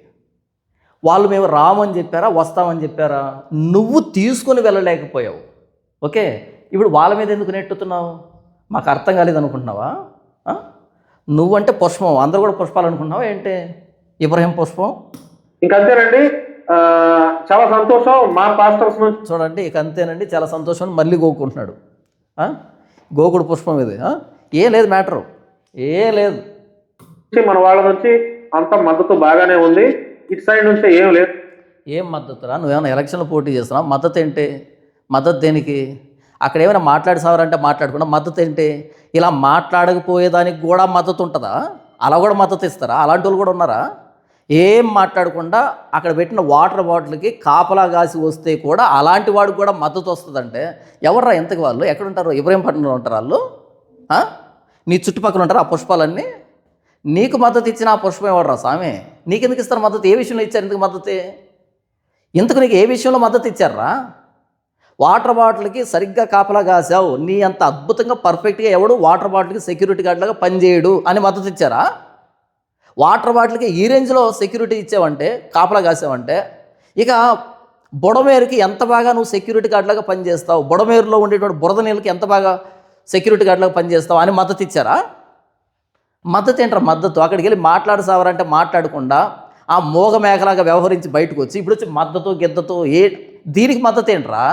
వాళ్ళు మేము రామని చెప్పారా, వస్తామని చెప్పారా? నువ్వు తీసుకొని వెళ్ళలేకపోయావు. ఓకే, ఇప్పుడు వాళ్ళ మీద ఎందుకు నెట్టుతున్నావు? మాకు అర్థం కాలేదు అనుకుంటున్నావా? నువ్వంటే పుష్పం, అందరూ కూడా పుష్పాలు అనుకుంటున్నావా ఏంటి? ఇబ్రహీం పుష్పం. ఇంకంతేనండి, చాలా సంతోషం మా పాస్టర్స్ నుంచి. చూడండి, ఇక అంతేనండి, చాలా సంతోషం. మళ్ళీ గోకుంటున్నాడు. గోకుడు పుష్పం ఇది. ఏం లేదు, మ్యాటరు ఏం లేదు. మన వాళ్ళ నుంచి అంత మద్దతు బాగానే ఉంది, ఇటు సైడ్ నుంచి ఏం లేదు. ఏం మద్దతురా? నువ్వేమైనా ఎలక్షన్లో పోటీ చేస్తున్నావు? మద్దతు ఏంటి? మద్దతు దేనికి? అక్కడ ఏమైనా మాట్లాడి సావరంటే మాట్లాడకుండా మద్దతు ఏంటి? ఇలా మాట్లాడకపోయేదానికి కూడా మద్దతు ఉంటుందా? అలా కూడా మద్దతు ఇస్తారా? అలాంటి వాళ్ళు కూడా ఉన్నారా? ఏం మాట్లాడకుండా అక్కడ పెట్టిన వాటర్ బాటిల్కి కాపలా కాసి వస్తే కూడా అలాంటి వాడికి కూడా మద్దతు వస్తుందంటే ఎవర్రా ఎంతకి? వాళ్ళు ఎక్కడుంటారు? ఇబ్రహీంపట్నంలో ఉంటారు వాళ్ళు? నీ చుట్టుపక్కల ఉంటారు ఆ పుష్పాలన్నీ? నీకు మద్దతు ఇచ్చిన ఆ పుష్పం ఎవడరా స్వామి? నీకెందుకు ఇస్తారు మద్దతు? ఏ విషయంలో ఇచ్చారు ఎందుకు మద్దతు? ఇంతకు నీకు ఏ విషయంలో మద్దతు ఇచ్చారా? వాటర్ బాటిల్కి సరిగ్గా కాపలా కాసావు, నీ అంత అద్భుతంగా పర్ఫెక్ట్గా ఎవడు వాటర్ బాటిల్కి సెక్యూరిటీ గార్డ్లాగా పనిచేయడు అని మద్దతు ఇచ్చారా? వాటర్ బాటిల్కి ఈ రేంజ్లో సెక్యూరిటీ ఇచ్చావంటే, కాపలా కాసావంటే, ఇక బుడమేరుకి ఎంత బాగా నువ్వు సెక్యూరిటీ గార్డ్లాగా పనిచేస్తావు, బుడమేరులో ఉండేటువంటి బురద నీళ్ళకి ఎంత బాగా సెక్యూరిటీ గార్డ్లాగా పనిచేస్తావు అని మద్దతు ఇచ్చారా? మద్దతు ఏంటారా మద్దతు? అక్కడికి వెళ్ళి మాట్లాడసావరంటే మాట్లాడకుండా ఆ మోగ మేకలాగా వ్యవహరించి బయటకు వచ్చి ఇప్పుడు వచ్చి మద్దతు గిద్దతు దీనికి మద్దతు ఏంట్రా?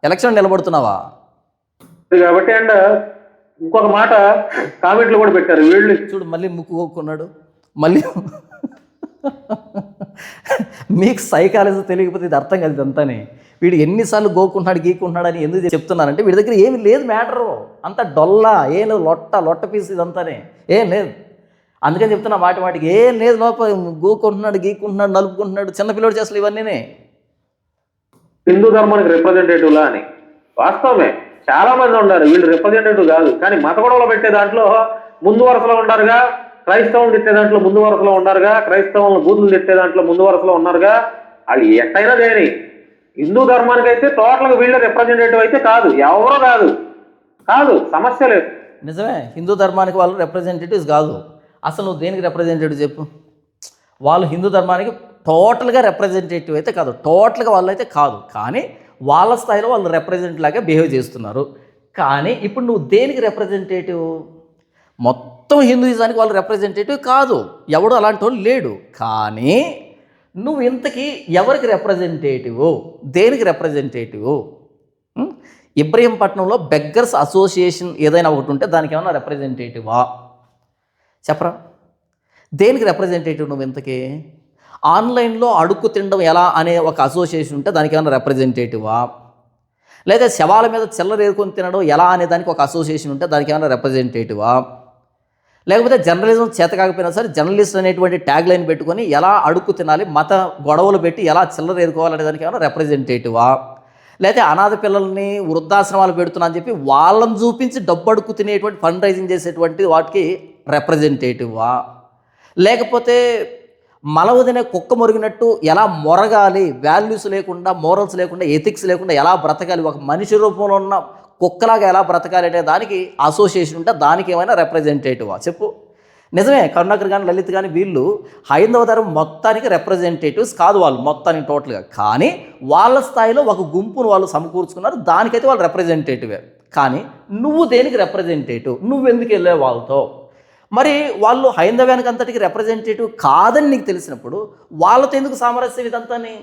ఎలక్షన్ నిలబడుతున్నావా? కాబట్టి అండ్ ఇంకొక మాట కామెంట్లు కూడా పెట్టారు వీళ్ళు. చూడు మళ్ళీ ముక్కు కోక్కున్నాడు మళ్ళీ. మీకు సైకాలజీ తెలియకపోతే ఇది అర్థం కాదు ఇదంతానే. వీడు ఎన్నిసార్లు గోకుంటున్నాడు గీకుంటున్నాడు అని ఎందుకు చెప్తున్నానంటే వీడి దగ్గర ఏమి లేదు మ్యాటరు, అంత డొల్లా ఏం లేదు, లొట్ట పీస్ ఇదంతానే ఏం లేదు. అందుకని చెప్తున్నా మాటికి ఏం లేదు, లోపల గోకుంటున్నాడు గీకుంటున్నాడు నలుపుకుంటున్నాడు చిన్నపిల్లడు చేసలు ఇవన్నీనే. హిందూ ధర్మానికి రిప్రజెంటేటివ్లా అని వాస్తవమే, చాలా మంది ఉన్నారు వీళ్ళు రిప్రజెంటేటివ్ కాదు. కానీ మత గొడవలు పెట్టే దాంట్లో ముందు వరుసలో ఉన్నారుగా, క్రైస్తవం తిట్టే దాంట్లో ముందు వరుసలో ఉన్నారుగా, క్రైస్తవం బూతులు తిట్టే దాంట్లో ముందు వరుసలో ఉన్నారుగా. వాళ్ళు ఎట్టయినా దేని హిందూ ధర్మానికి అయితే టోటల్గా వీళ్ళ రిప్రజెంటేటివ్ అయితే కాదు, ఎవరో కాదు సమస్య లేదు. నిజమే, హిందూ ధర్మానికి వాళ్ళు రిప్రజెంటేటివ్స్ కాదు. అసలు నువ్వు దేనికి రిప్రజెంటేటివ్ చెప్పు? వాళ్ళు హిందూ ధర్మానికి టోటల్గా రిప్రజెంటేటివ్ అయితే కాదు, టోటల్గా వాళ్ళు అయితే కాదు. కానీ వాళ్ళ స్థాయిలో వాళ్ళు రిప్రజెంట్ లాగా బిహేవ్ చేస్తున్నారు. కానీ ఇప్పుడు నువ్వు దేనికి రిప్రజెంటేటివ్? మొత్తం హిందూయిజానికి వాళ్ళు రిప్రజెంటేటివ్ కాదు, ఎవడు అలాంటి వాళ్ళు లేడు. కానీ నువ్వు ఇంతకీ ఎవరికి రిప్రజెంటేటివ్, దేనికి రిప్రజెంటేటివ్? ఇబ్రహీంపట్నంలో బెగ్గర్స్ అసోసియేషన్ ఏదైనా ఒకటి ఉంటే దానికి ఏమైనా రిప్రజెంటేటివా చెప్పరా? దేనికి రిప్రజెంటేటివ్ నువ్వు ఇంతకీ? ఆన్లైన్లో అడుక్కు తినడం ఎలా అనే ఒక అసోసియేషన్ ఉంటే దానికి ఏమైనా రిప్రజెంటేటివా? లేదా శవాల మీద చిల్లరేరుకొని తినడం ఎలా అనే దానికి ఒక అసోసియేషన్ ఉంటే దానికి ఏమైనా రిప్రజెంటేటివా? లేకపోతే జర్నలిజం చేత కాకపోయినా సరే జర్నలిస్ట్ అనేటువంటి ట్యాగ్ లైన్ పెట్టుకొని ఎలా అడుక్కు తినాలి, మత గొడవలు పెట్టి ఎలా చిల్లరేరుకోవాలనే దానికి ఏమైనా రిప్రజెంటేటివా? లేకపోతే అనాథ పిల్లల్ని వృద్ధాశ్రమాలు పెడుతున్నా అని చెప్పి వాళ్ళని చూపించి డబ్బు అడుక్కు తినేటువంటి ఫండ్ రైజింగ్ చేసేటువంటి వాటికి రిప్రజెంటేటివా? లేకపోతే మలవదినే కుక్క మొరిగినట్టు ఎలా మొరగాలి, వాల్యూస్ లేకుండా, మోరల్స్ లేకుండా, ఎథిక్స్ లేకుండా ఎలా బ్రతకాలి, ఒక మనిషి రూపంలో ఉన్న కుక్కలాగా ఎలా బ్రతకాలి అనే దానికి అసోసియేషన్ ఉంటే దానికి ఏమైనా రిప్రజెంటేటివా చెప్పు? నిజమే, కరుణాకర్ కానీ లలిత్ కానీ వీళ్ళు హైందవ ధర్మం మొత్తానికి రిప్రజెంటేటివ్స్ కాదు, వాళ్ళు మొత్తానికి టోటల్గా. కానీ వాళ్ళ స్థాయిలో ఒక గుంపును వాళ్ళు సమకూర్చుకున్నారు, దానికైతే వాళ్ళు రిప్రజెంటేటివే. కానీ నువ్వు దేనికి రిప్రజెంటేటివ్? నువ్వెందుకు వెళ్ళావు వాళ్ళతో? మరి వాళ్ళు హైందవ్యానికి అంతటికి రిప్రజెంటేటివ్ కాదని నీకు తెలిసినప్పుడు వాళ్ళతో ఎందుకు సామరస్యం? ఇదంతాని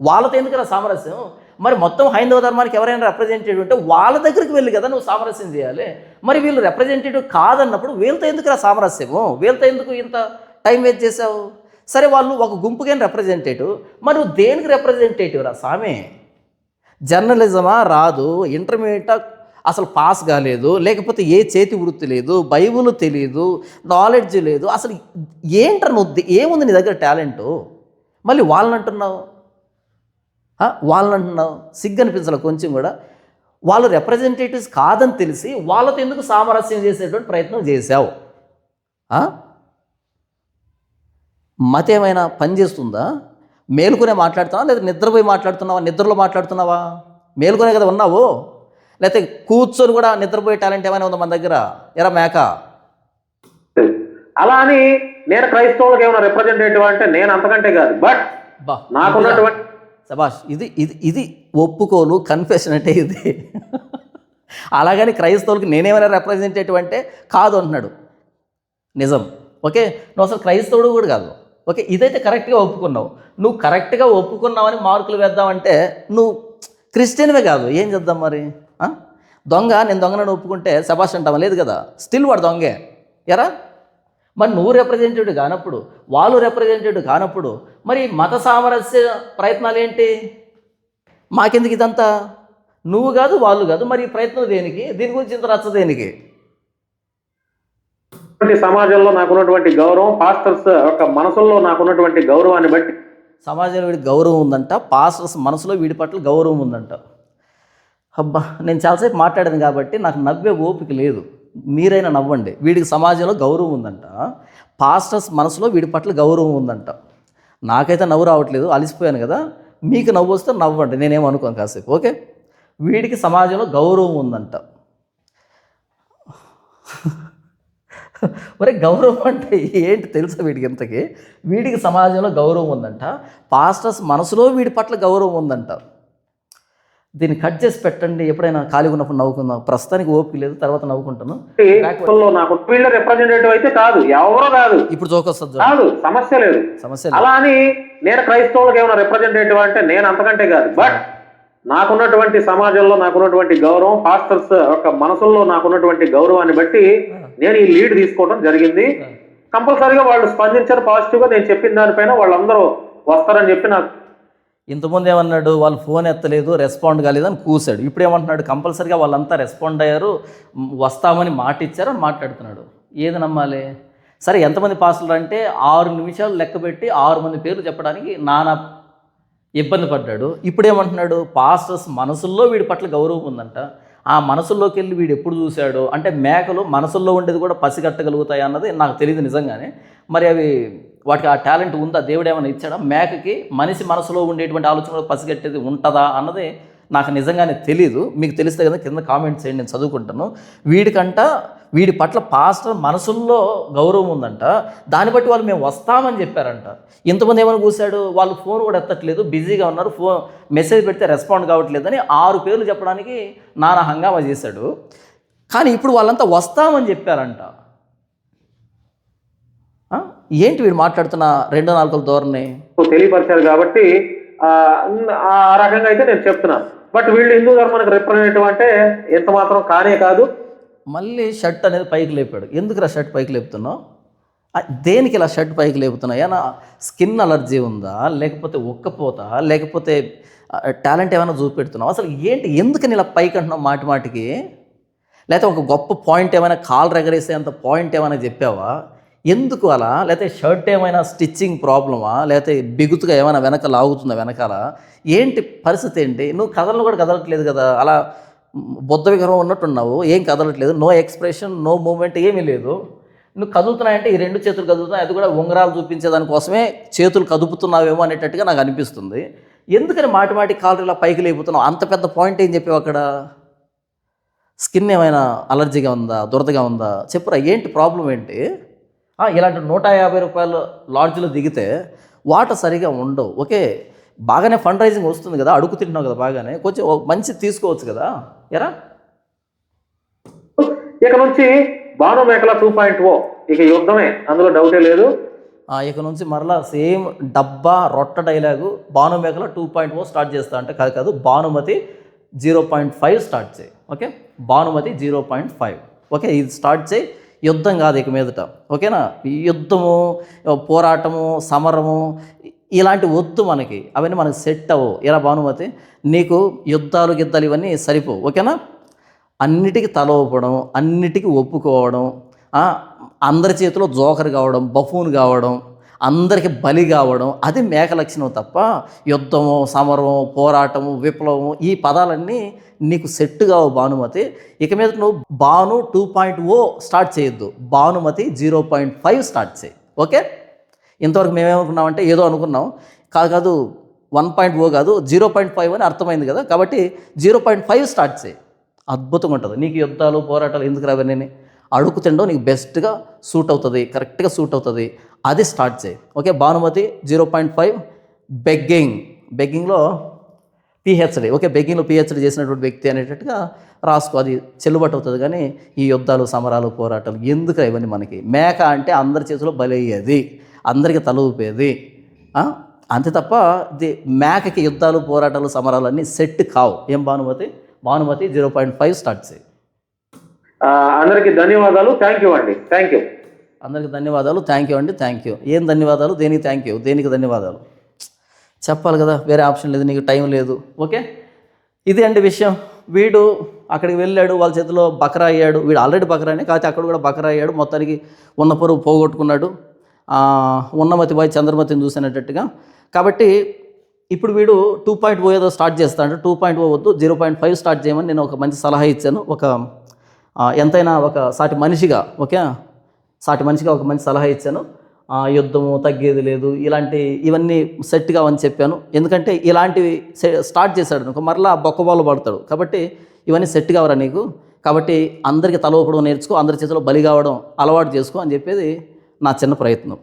వాళ్ళతో ఎందుకు సామరస్యం? మరి మొత్తం హైందవ ధర్మానికి ఎవరైనా రిప్రజెంటేటివ్ ఉంటే వాళ్ళ దగ్గరికి వెళ్ళి కదా నువ్వు సామరస్యం చేయాలి. మరి వీళ్ళు రిప్రజెంటేటివ్ కాదన్నప్పుడు వీళ్ళతో ఎందుకు సామరస్యము? వీళ్ళతో ఎందుకు ఇంత టైం వేస్ట్ చేసావు? సరే వాళ్ళు ఒక గుంపుకైనా రిప్రజెంటేటివ్, మరి నువ్వు దేనికి రిప్రజెంటేటివ్ రా స్వామి? జర్నలిజమా రాదు, ఇంటర్మీడియట్ అసలు పాస్ కాలేదు, లేకపోతే ఏ చేతి వృత్తి లేదు, బైబుల్ తెలియదు, నాలెడ్జ్ లేదు, అసలు ఏంట్రా నువ్వు ఏముంది నీ దగ్గర టాలెంటు? మళ్ళీ వాళ్ళని అంటున్నావు సిగ్గు అనిపించాలి కొంచెం కూడా. వాళ్ళు రిప్రజెంటేటివ్స్ కాదని తెలిసి వాళ్ళతో ఎందుకు సామరస్యం చేసేటువంటి ప్రయత్నం చేశావు? మతం ఏమైనా పని చేస్తుందా? మేలుకునే మాట్లాడుతున్నావా లేదా నిద్రపోయి మాట్లాడుతున్నావా? నిద్రలో మాట్లాడుతున్నావా? మేలుకునే కదా ఉన్నావు, లేకపోతే కూర్చొని కూడా నిద్రపోయే టాలెంట్ ఏమైనా ఉందా మన దగ్గర? ఎరా మేక. అలా అని నేను క్రైస్తవులకు ఏమైనా రిప్రజెంటేటివ్ అంటే నేను అంతకంటే కాదు. బట్ నాకున్నటువంటి సబాష్, ఇది ఇది ఇది ఒప్పుకోలు కన్ఫెషన్ అంటే ఇది. అలాగని క్రైస్తవులకి నేనేమైనా రిప్రజెంటేటివ్ అంటే కాదు అంటున్నాడు. నిజం, ఓకే, నువ్వు అసలు క్రైస్తవుడు కూడా కాదు. ఓకే, ఇదైతే కరెక్ట్గా ఒప్పుకున్నావు. నువ్వు కరెక్ట్గా ఒప్పుకున్నావని మార్కులు వేద్దామంటే నువ్వు క్రిస్టియన్వే కాదు, ఏం చేద్దాం మరి? దొంగ, నేను దొంగనని ఒప్పుకుంటే సబాష్ అంటావా? లేదు కదా, స్టిల్ వాడు దొంగే. ఎరా మరి నువ్వు రిప్రజెంటేటివ్ కానప్పుడు, వాళ్ళు రిప్రజెంటేటివ్ కానప్పుడు మరి మత సామరస్య ప్రయత్నాలు ఏంటి? మాకెందుకు ఇదంతా? నువ్వు కాదు వాళ్ళు కాదు, మరి ఈ ప్రయత్నం దేనికి? దీని గురించి ఇంత రచ్చ దేనికి? సమాజంలో నాకున్నటువంటి గౌరవం, పాస్టర్స్ యొక్క మనసుల్లో నాకున్నటువంటి గౌరవాన్ని బట్టి సమాజంలో వీడికి గౌరవం ఉందంట, పాస్టర్స్ మనసులో వీడి పట్ల గౌరవం ఉందంట. అబ్బా, నేను చాలాసేపు మాట్లాడాను కాబట్టి నాకు నవ్వే ఓపిక లేదు, మీరైనా నవ్వండి. వీడికి సమాజంలో గౌరవం ఉందంట, పాస్టర్స్ మనసులో వీడి పట్ల గౌరవం ఉందంట. నాకైతే నవ్వు రావట్లేదు, అలసిపోయాను కదా. మీకు నవ్వు వస్తే నవ్వండి, నేనేమనుకోను కాసేపు. ఓకే, వీడికి సమాజంలో గౌరవం ఉందంట. మరి గౌరవం అంటే ఏంటి తెలుసా వీడికి? ఇంతకీ వీడికి సమాజంలో గౌరవం ఉందంట, పాస్టర్స్ మనసులో వీడి పట్ల గౌరవం ఉందంట. దీన్ని కట్ చేసి పెట్టండి, ఎప్పుడైనా ఖాళీగా ఉన్నప్పుడు నవ్వుకుందాం. ప్రస్తుతానికి ఓపిక లేదు, తర్వాత నవ్వుకుంటాను. నాకు వీళ్ళ రిప్రజెంటేటివ్ అయితే కాదు, ఎవరో కాదు. ఇప్పుడు జోకొస్తుంది కాదు, సమస్య లేదు. సమస్య అలా అని నేను క్రైస్తవులకు ఏమైనా రిప్రజెంటేటివ్ అంటే నేను అంతకంటే కాదు. బట్ నాకున్నటువంటి సమాజంలో నాకున్నటువంటి గౌరవం, పాస్టర్స్ యొక్క మనసుల్లో నాకున్నటువంటి గౌరవాన్ని బట్టి నేను ఈ లీడ్ తీసుకోవడం జరిగింది. కంపల్సరీగా వాళ్ళు స్పందించారు పాజిటివ్గా. నేను చెప్పిన దానిపైన వాళ్ళందరూ వస్తారని చెప్పి నాకు ఇంతకుముందు ఏమన్నాడు, వాళ్ళు ఫోన్ ఎత్తలేదు, రెస్పాండ్ కాలేదని కూసాడు. ఇప్పుడు ఏమంటున్నాడు, కంపల్సరీగా వాళ్ళంతా రెస్పాండ్ అయ్యారు, వస్తామని మాట ఇచ్చారు అని మాట్లాడుతున్నాడు. ఏది నమ్మాలి? సరే, ఎంతమంది పాస్టర్లు అంటే 6 నిమిషాలు లెక్క పెట్టి 6 మంది పేర్లు చెప్పడానికి నానా ఇబ్బంది పడ్డాడు. ఇప్పుడు ఏమంటున్నాడు, పాస్టర్స్ మనసుల్లో వీడి పట్ల గౌరవం ఉందంట. ఆ మనసుల్లోకి వెళ్ళి వీడు ఎప్పుడు చూశాడు అంటే, మేకలు మనసుల్లో ఉండేది కూడా పసిగట్టగలుగుతాయి అన్నది నాకు తెలియదు నిజంగానే. మరి అవి వాటికి ఆ టాలెంట్ ఉందా, దేవుడు ఏమైనా ఇచ్చాడా? మేకకి మనిషి మనసులో ఉండేటువంటి ఆలోచన కూడా పసిగట్టేది ఉంటుందా అన్నది నాకు నిజంగానే తెలీదు. మీకు తెలిస్తే కదా కింద కామెంట్స్ చేయండి, నేను చదువుకుంటాను. వీడి పట్ల పాస్టర్ మనసుల్లో గౌరవం ఉందంట, దాన్ని బట్టి వాళ్ళు మేము వస్తామని చెప్పారంట. ఇంతమంది ఏమైనా కూశాడు, వాళ్ళు ఫోన్ కూడా ఎత్తట్లేదు, బిజీగా ఉన్నారు, మెసేజ్ పెడితే రెస్పాండ్ కావట్లేదని 6 పేర్లు చెప్పడానికి నానా హంగామా చేశాడు. కానీ ఇప్పుడు వాళ్ళంతా వస్తామని చెప్పారంట. ఏంటి వీడు మాట్లాడుతున్న 2 నాలుకల ధోరణి? తెలియపరిచారు కాబట్టి ఆ రకంగా అయితే నేను చెప్తున్నాను. బట్ వీళ్ళు హిందూ ధర్మానికి రిప్రజెంటేటివ్ అంటే ఎంత మాత్రం కానే కాదు. మళ్ళీ షర్ట్ అనేది పైకి లేపాడు. ఎందుకురా షర్ట్ పైకి లేపుతున్నావు? దేనికి ఇలా షర్ట్ పైకి లేపుతున్నావు? ఏమైనా స్కిన్ అలర్జీ ఉందా, లేకపోతే ఉక్కపోతా, లేకపోతే టాలెంట్ ఏమైనా చూపెడుతున్నావు? అసలు ఏంటి, ఎందుకని ఇలా పైకి అంటున్నావు మాటికి? లేకపోతే ఒక గొప్ప పాయింట్ ఏమైనా కాలు రెగరేసేంత పాయింట్ ఏమైనా చెప్పావా? ఎందుకు అలా? లేకపోతే షర్ట్ ఏమైనా స్టిచ్చింగ్ ప్రాబ్లమా, లేకపోతే బిగుతుగా ఏమైనా వెనక లాగుతుందా వెనకాల? ఏంటి పరిస్థితి ఏంటి? నువ్వు కథలను కూడా కదలట్లేదు కదా, అలా బుద్ధ విగ్రహం ఉన్నట్టున్నావు, ఏం కదలట్లేదు, నో ఎక్స్ప్రెషన్, నో మూమెంట్, ఏమీ లేదు. నువ్వు కదులుతున్నాయంటే ఈ 2 చేతులు కదులుతున్నాయి, అది కూడా ఉంగరాలు చూపించేదానికోసమే చేతులు కదుపుతున్నావేమో అనేటట్టుగా నాకు అనిపిస్తుంది. ఎందుకని మాటి కాలు ఇలా పైకి లేపుతున్నావు? అంత పెద్ద పాయింట్ ఏం చెప్పావు అక్కడ? స్కిన్ ఏమైనా అలర్జీగా ఉందా, దురదగా ఉందా? చెప్పురా, ఏంటి ప్రాబ్లం ఏంటి? ఇలాంటి 150 రూపాయలు లాడ్జ్లో దిగితే వాటర్ సరిగా ఉండవు. ఓకే, బాగానే ఫండ్ రైజింగ్ వస్తుంది కదా, అడుగు తింటున్నావు కదా, బాగానే కొంచెం మంచి తీసుకోవచ్చు కదా. ఎరా ఇక నుంచి భాను మేకల 2.0 ఇక యుద్ధమే, అందులో డౌటే లేదు. ఇక నుంచి మరలా సేమ్ డబ్బా రొట్ట డైలాగు, భాను మేకల 2.0 స్టార్ట్ చేస్తా అంటే కాదు, భానుమతి 0.5 స్టార్ట్ చేయి. ఓకే, భానుమతి 0.5. ఓకే, ఇది స్టార్ట్ చేయి. యుద్ధం కాదు ఇక మీదట, ఓకేనా? యుద్ధము, పోరాటము, సమరము ఇలాంటి వద్దు మనకి, అవన్నీ మనకి సెట్ అవ్వవు. ఎలా భానుమతి, నీకు యుద్ధాలు గిద్దాలు ఇవన్నీ సరిపోవు, ఓకేనా? అన్నిటికీ తల ఊపడం, అన్నిటికీ ఒప్పుకోవడం, అందరి చేతిలో జోకర్ కావడం, బఫూన్ కావడం, అందరికి బలి కావడం, అది మేక లక్షణం తప్ప యుద్ధము, సమరము, పోరాటము, విప్లవము ఈ పదాలన్నీ నీకు సెట్ కావు భానుమతి. ఇక మీద నువ్వు భాను 2.0 స్టార్ట్ చేయొద్దు, భానుమతి 0.5 స్టార్ట్ చేయి. ఓకే, ఇంతవరకు మేమేమనుకున్నామంటే ఏదో అనుకున్నాం, కాదు 1.0 కాదు 0.5 అని అర్థమైంది కదా. కాబట్టి 0.5 స్టార్ట్ చేయి, అద్భుతంగా ఉంటుంది. నీకు యుద్ధాలు, పోరాటాలు ఎందుకు రావని అడుగు తినడం నీకు బెస్ట్గా సూట్ అవుతుంది, కరెక్ట్గా సూట్ అవుతుంది, అది స్టార్ట్ చేయి. ఓకే, భానుమతి 0.5. బెగ్గింగ్లో పిహెచ్డి. ఓకే, బెగ్గింగ్లో పిహెచ్డి చేసినటువంటి వ్యక్తి అనేటట్టుగా రాసుకో, అది చెల్లుబాటు అవుతుంది. కానీ ఈ యుద్ధాలు, సమరాలు, పోరాటాలు ఎందుకు ఇవన్నీ మనకి? మేక అంటే అందరి చేతిలో బలి అయ్యేది, అందరికీ తల ఊపేది, అంతే తప్ప మేకకి యుద్ధాలు, పోరాటాలు, సమరాలు అన్నీ సెట్ కావు. ఏం భానుమతి? 0.5 స్టార్ట్ చేయి. అందరికీ ధన్యవాదాలు, థ్యాంక్ యూ అండి. థ్యాంక్ యూ అందరికీ ధన్యవాదాలు, థ్యాంక్ యూ అండి. Thank you. ఏం ధన్యవాదాలు, దేనికి థ్యాంక్ యూ, దేనికి ధన్యవాదాలు చెప్పాలి కదా, వేరే ఆప్షన్ లేదు, నీకు టైం లేదు. ఓకే, ఇది అండి విషయం. వీడు అక్కడికి వెళ్ళాడు, వాళ్ళ చేతిలో బకరా అయ్యాడు. వీడు ఆల్రెడీ బకరానే, కాకపోతే అక్కడ కూడా బకరా అయ్యాడు. మొత్తానికి ఉన్న పరువు పోగొట్టుకున్నాడు, ఉన్నమతి బాయ్ చంద్రమతిని చూసినట్టుగా. కాబట్టి ఇప్పుడు వీడు 2.0 ఏదో స్టార్ట్ చేస్తాడు. 2.0 వద్దు, 0.5 స్టార్ట్ చేయమని నేను ఒక మంచి సలహా ఇచ్చాను. ఎంతైనా ఒక సాటి మనిషిగా, ఓకే, సాటి మనిషిగా ఒక మంచి సలహా ఇచ్చాను. యుద్ధము తగ్గేది లేదు, ఇవన్నీ సెట్ కావని చెప్పాను. ఎందుకంటే ఇలాంటివి స్టార్ట్ చేశాడు అనుకో, మరలా బొక్కబాలు పడతాడు. కాబట్టి ఇవన్నీ సెట్ కావరా నీకు? కాబట్టి అందరికీ తల ఊపడం నేర్చుకో, అందరి చేతిలో బలి కావడం అలవాటు చేసుకో అని చెప్పేది నా చిన్న ప్రయత్నం.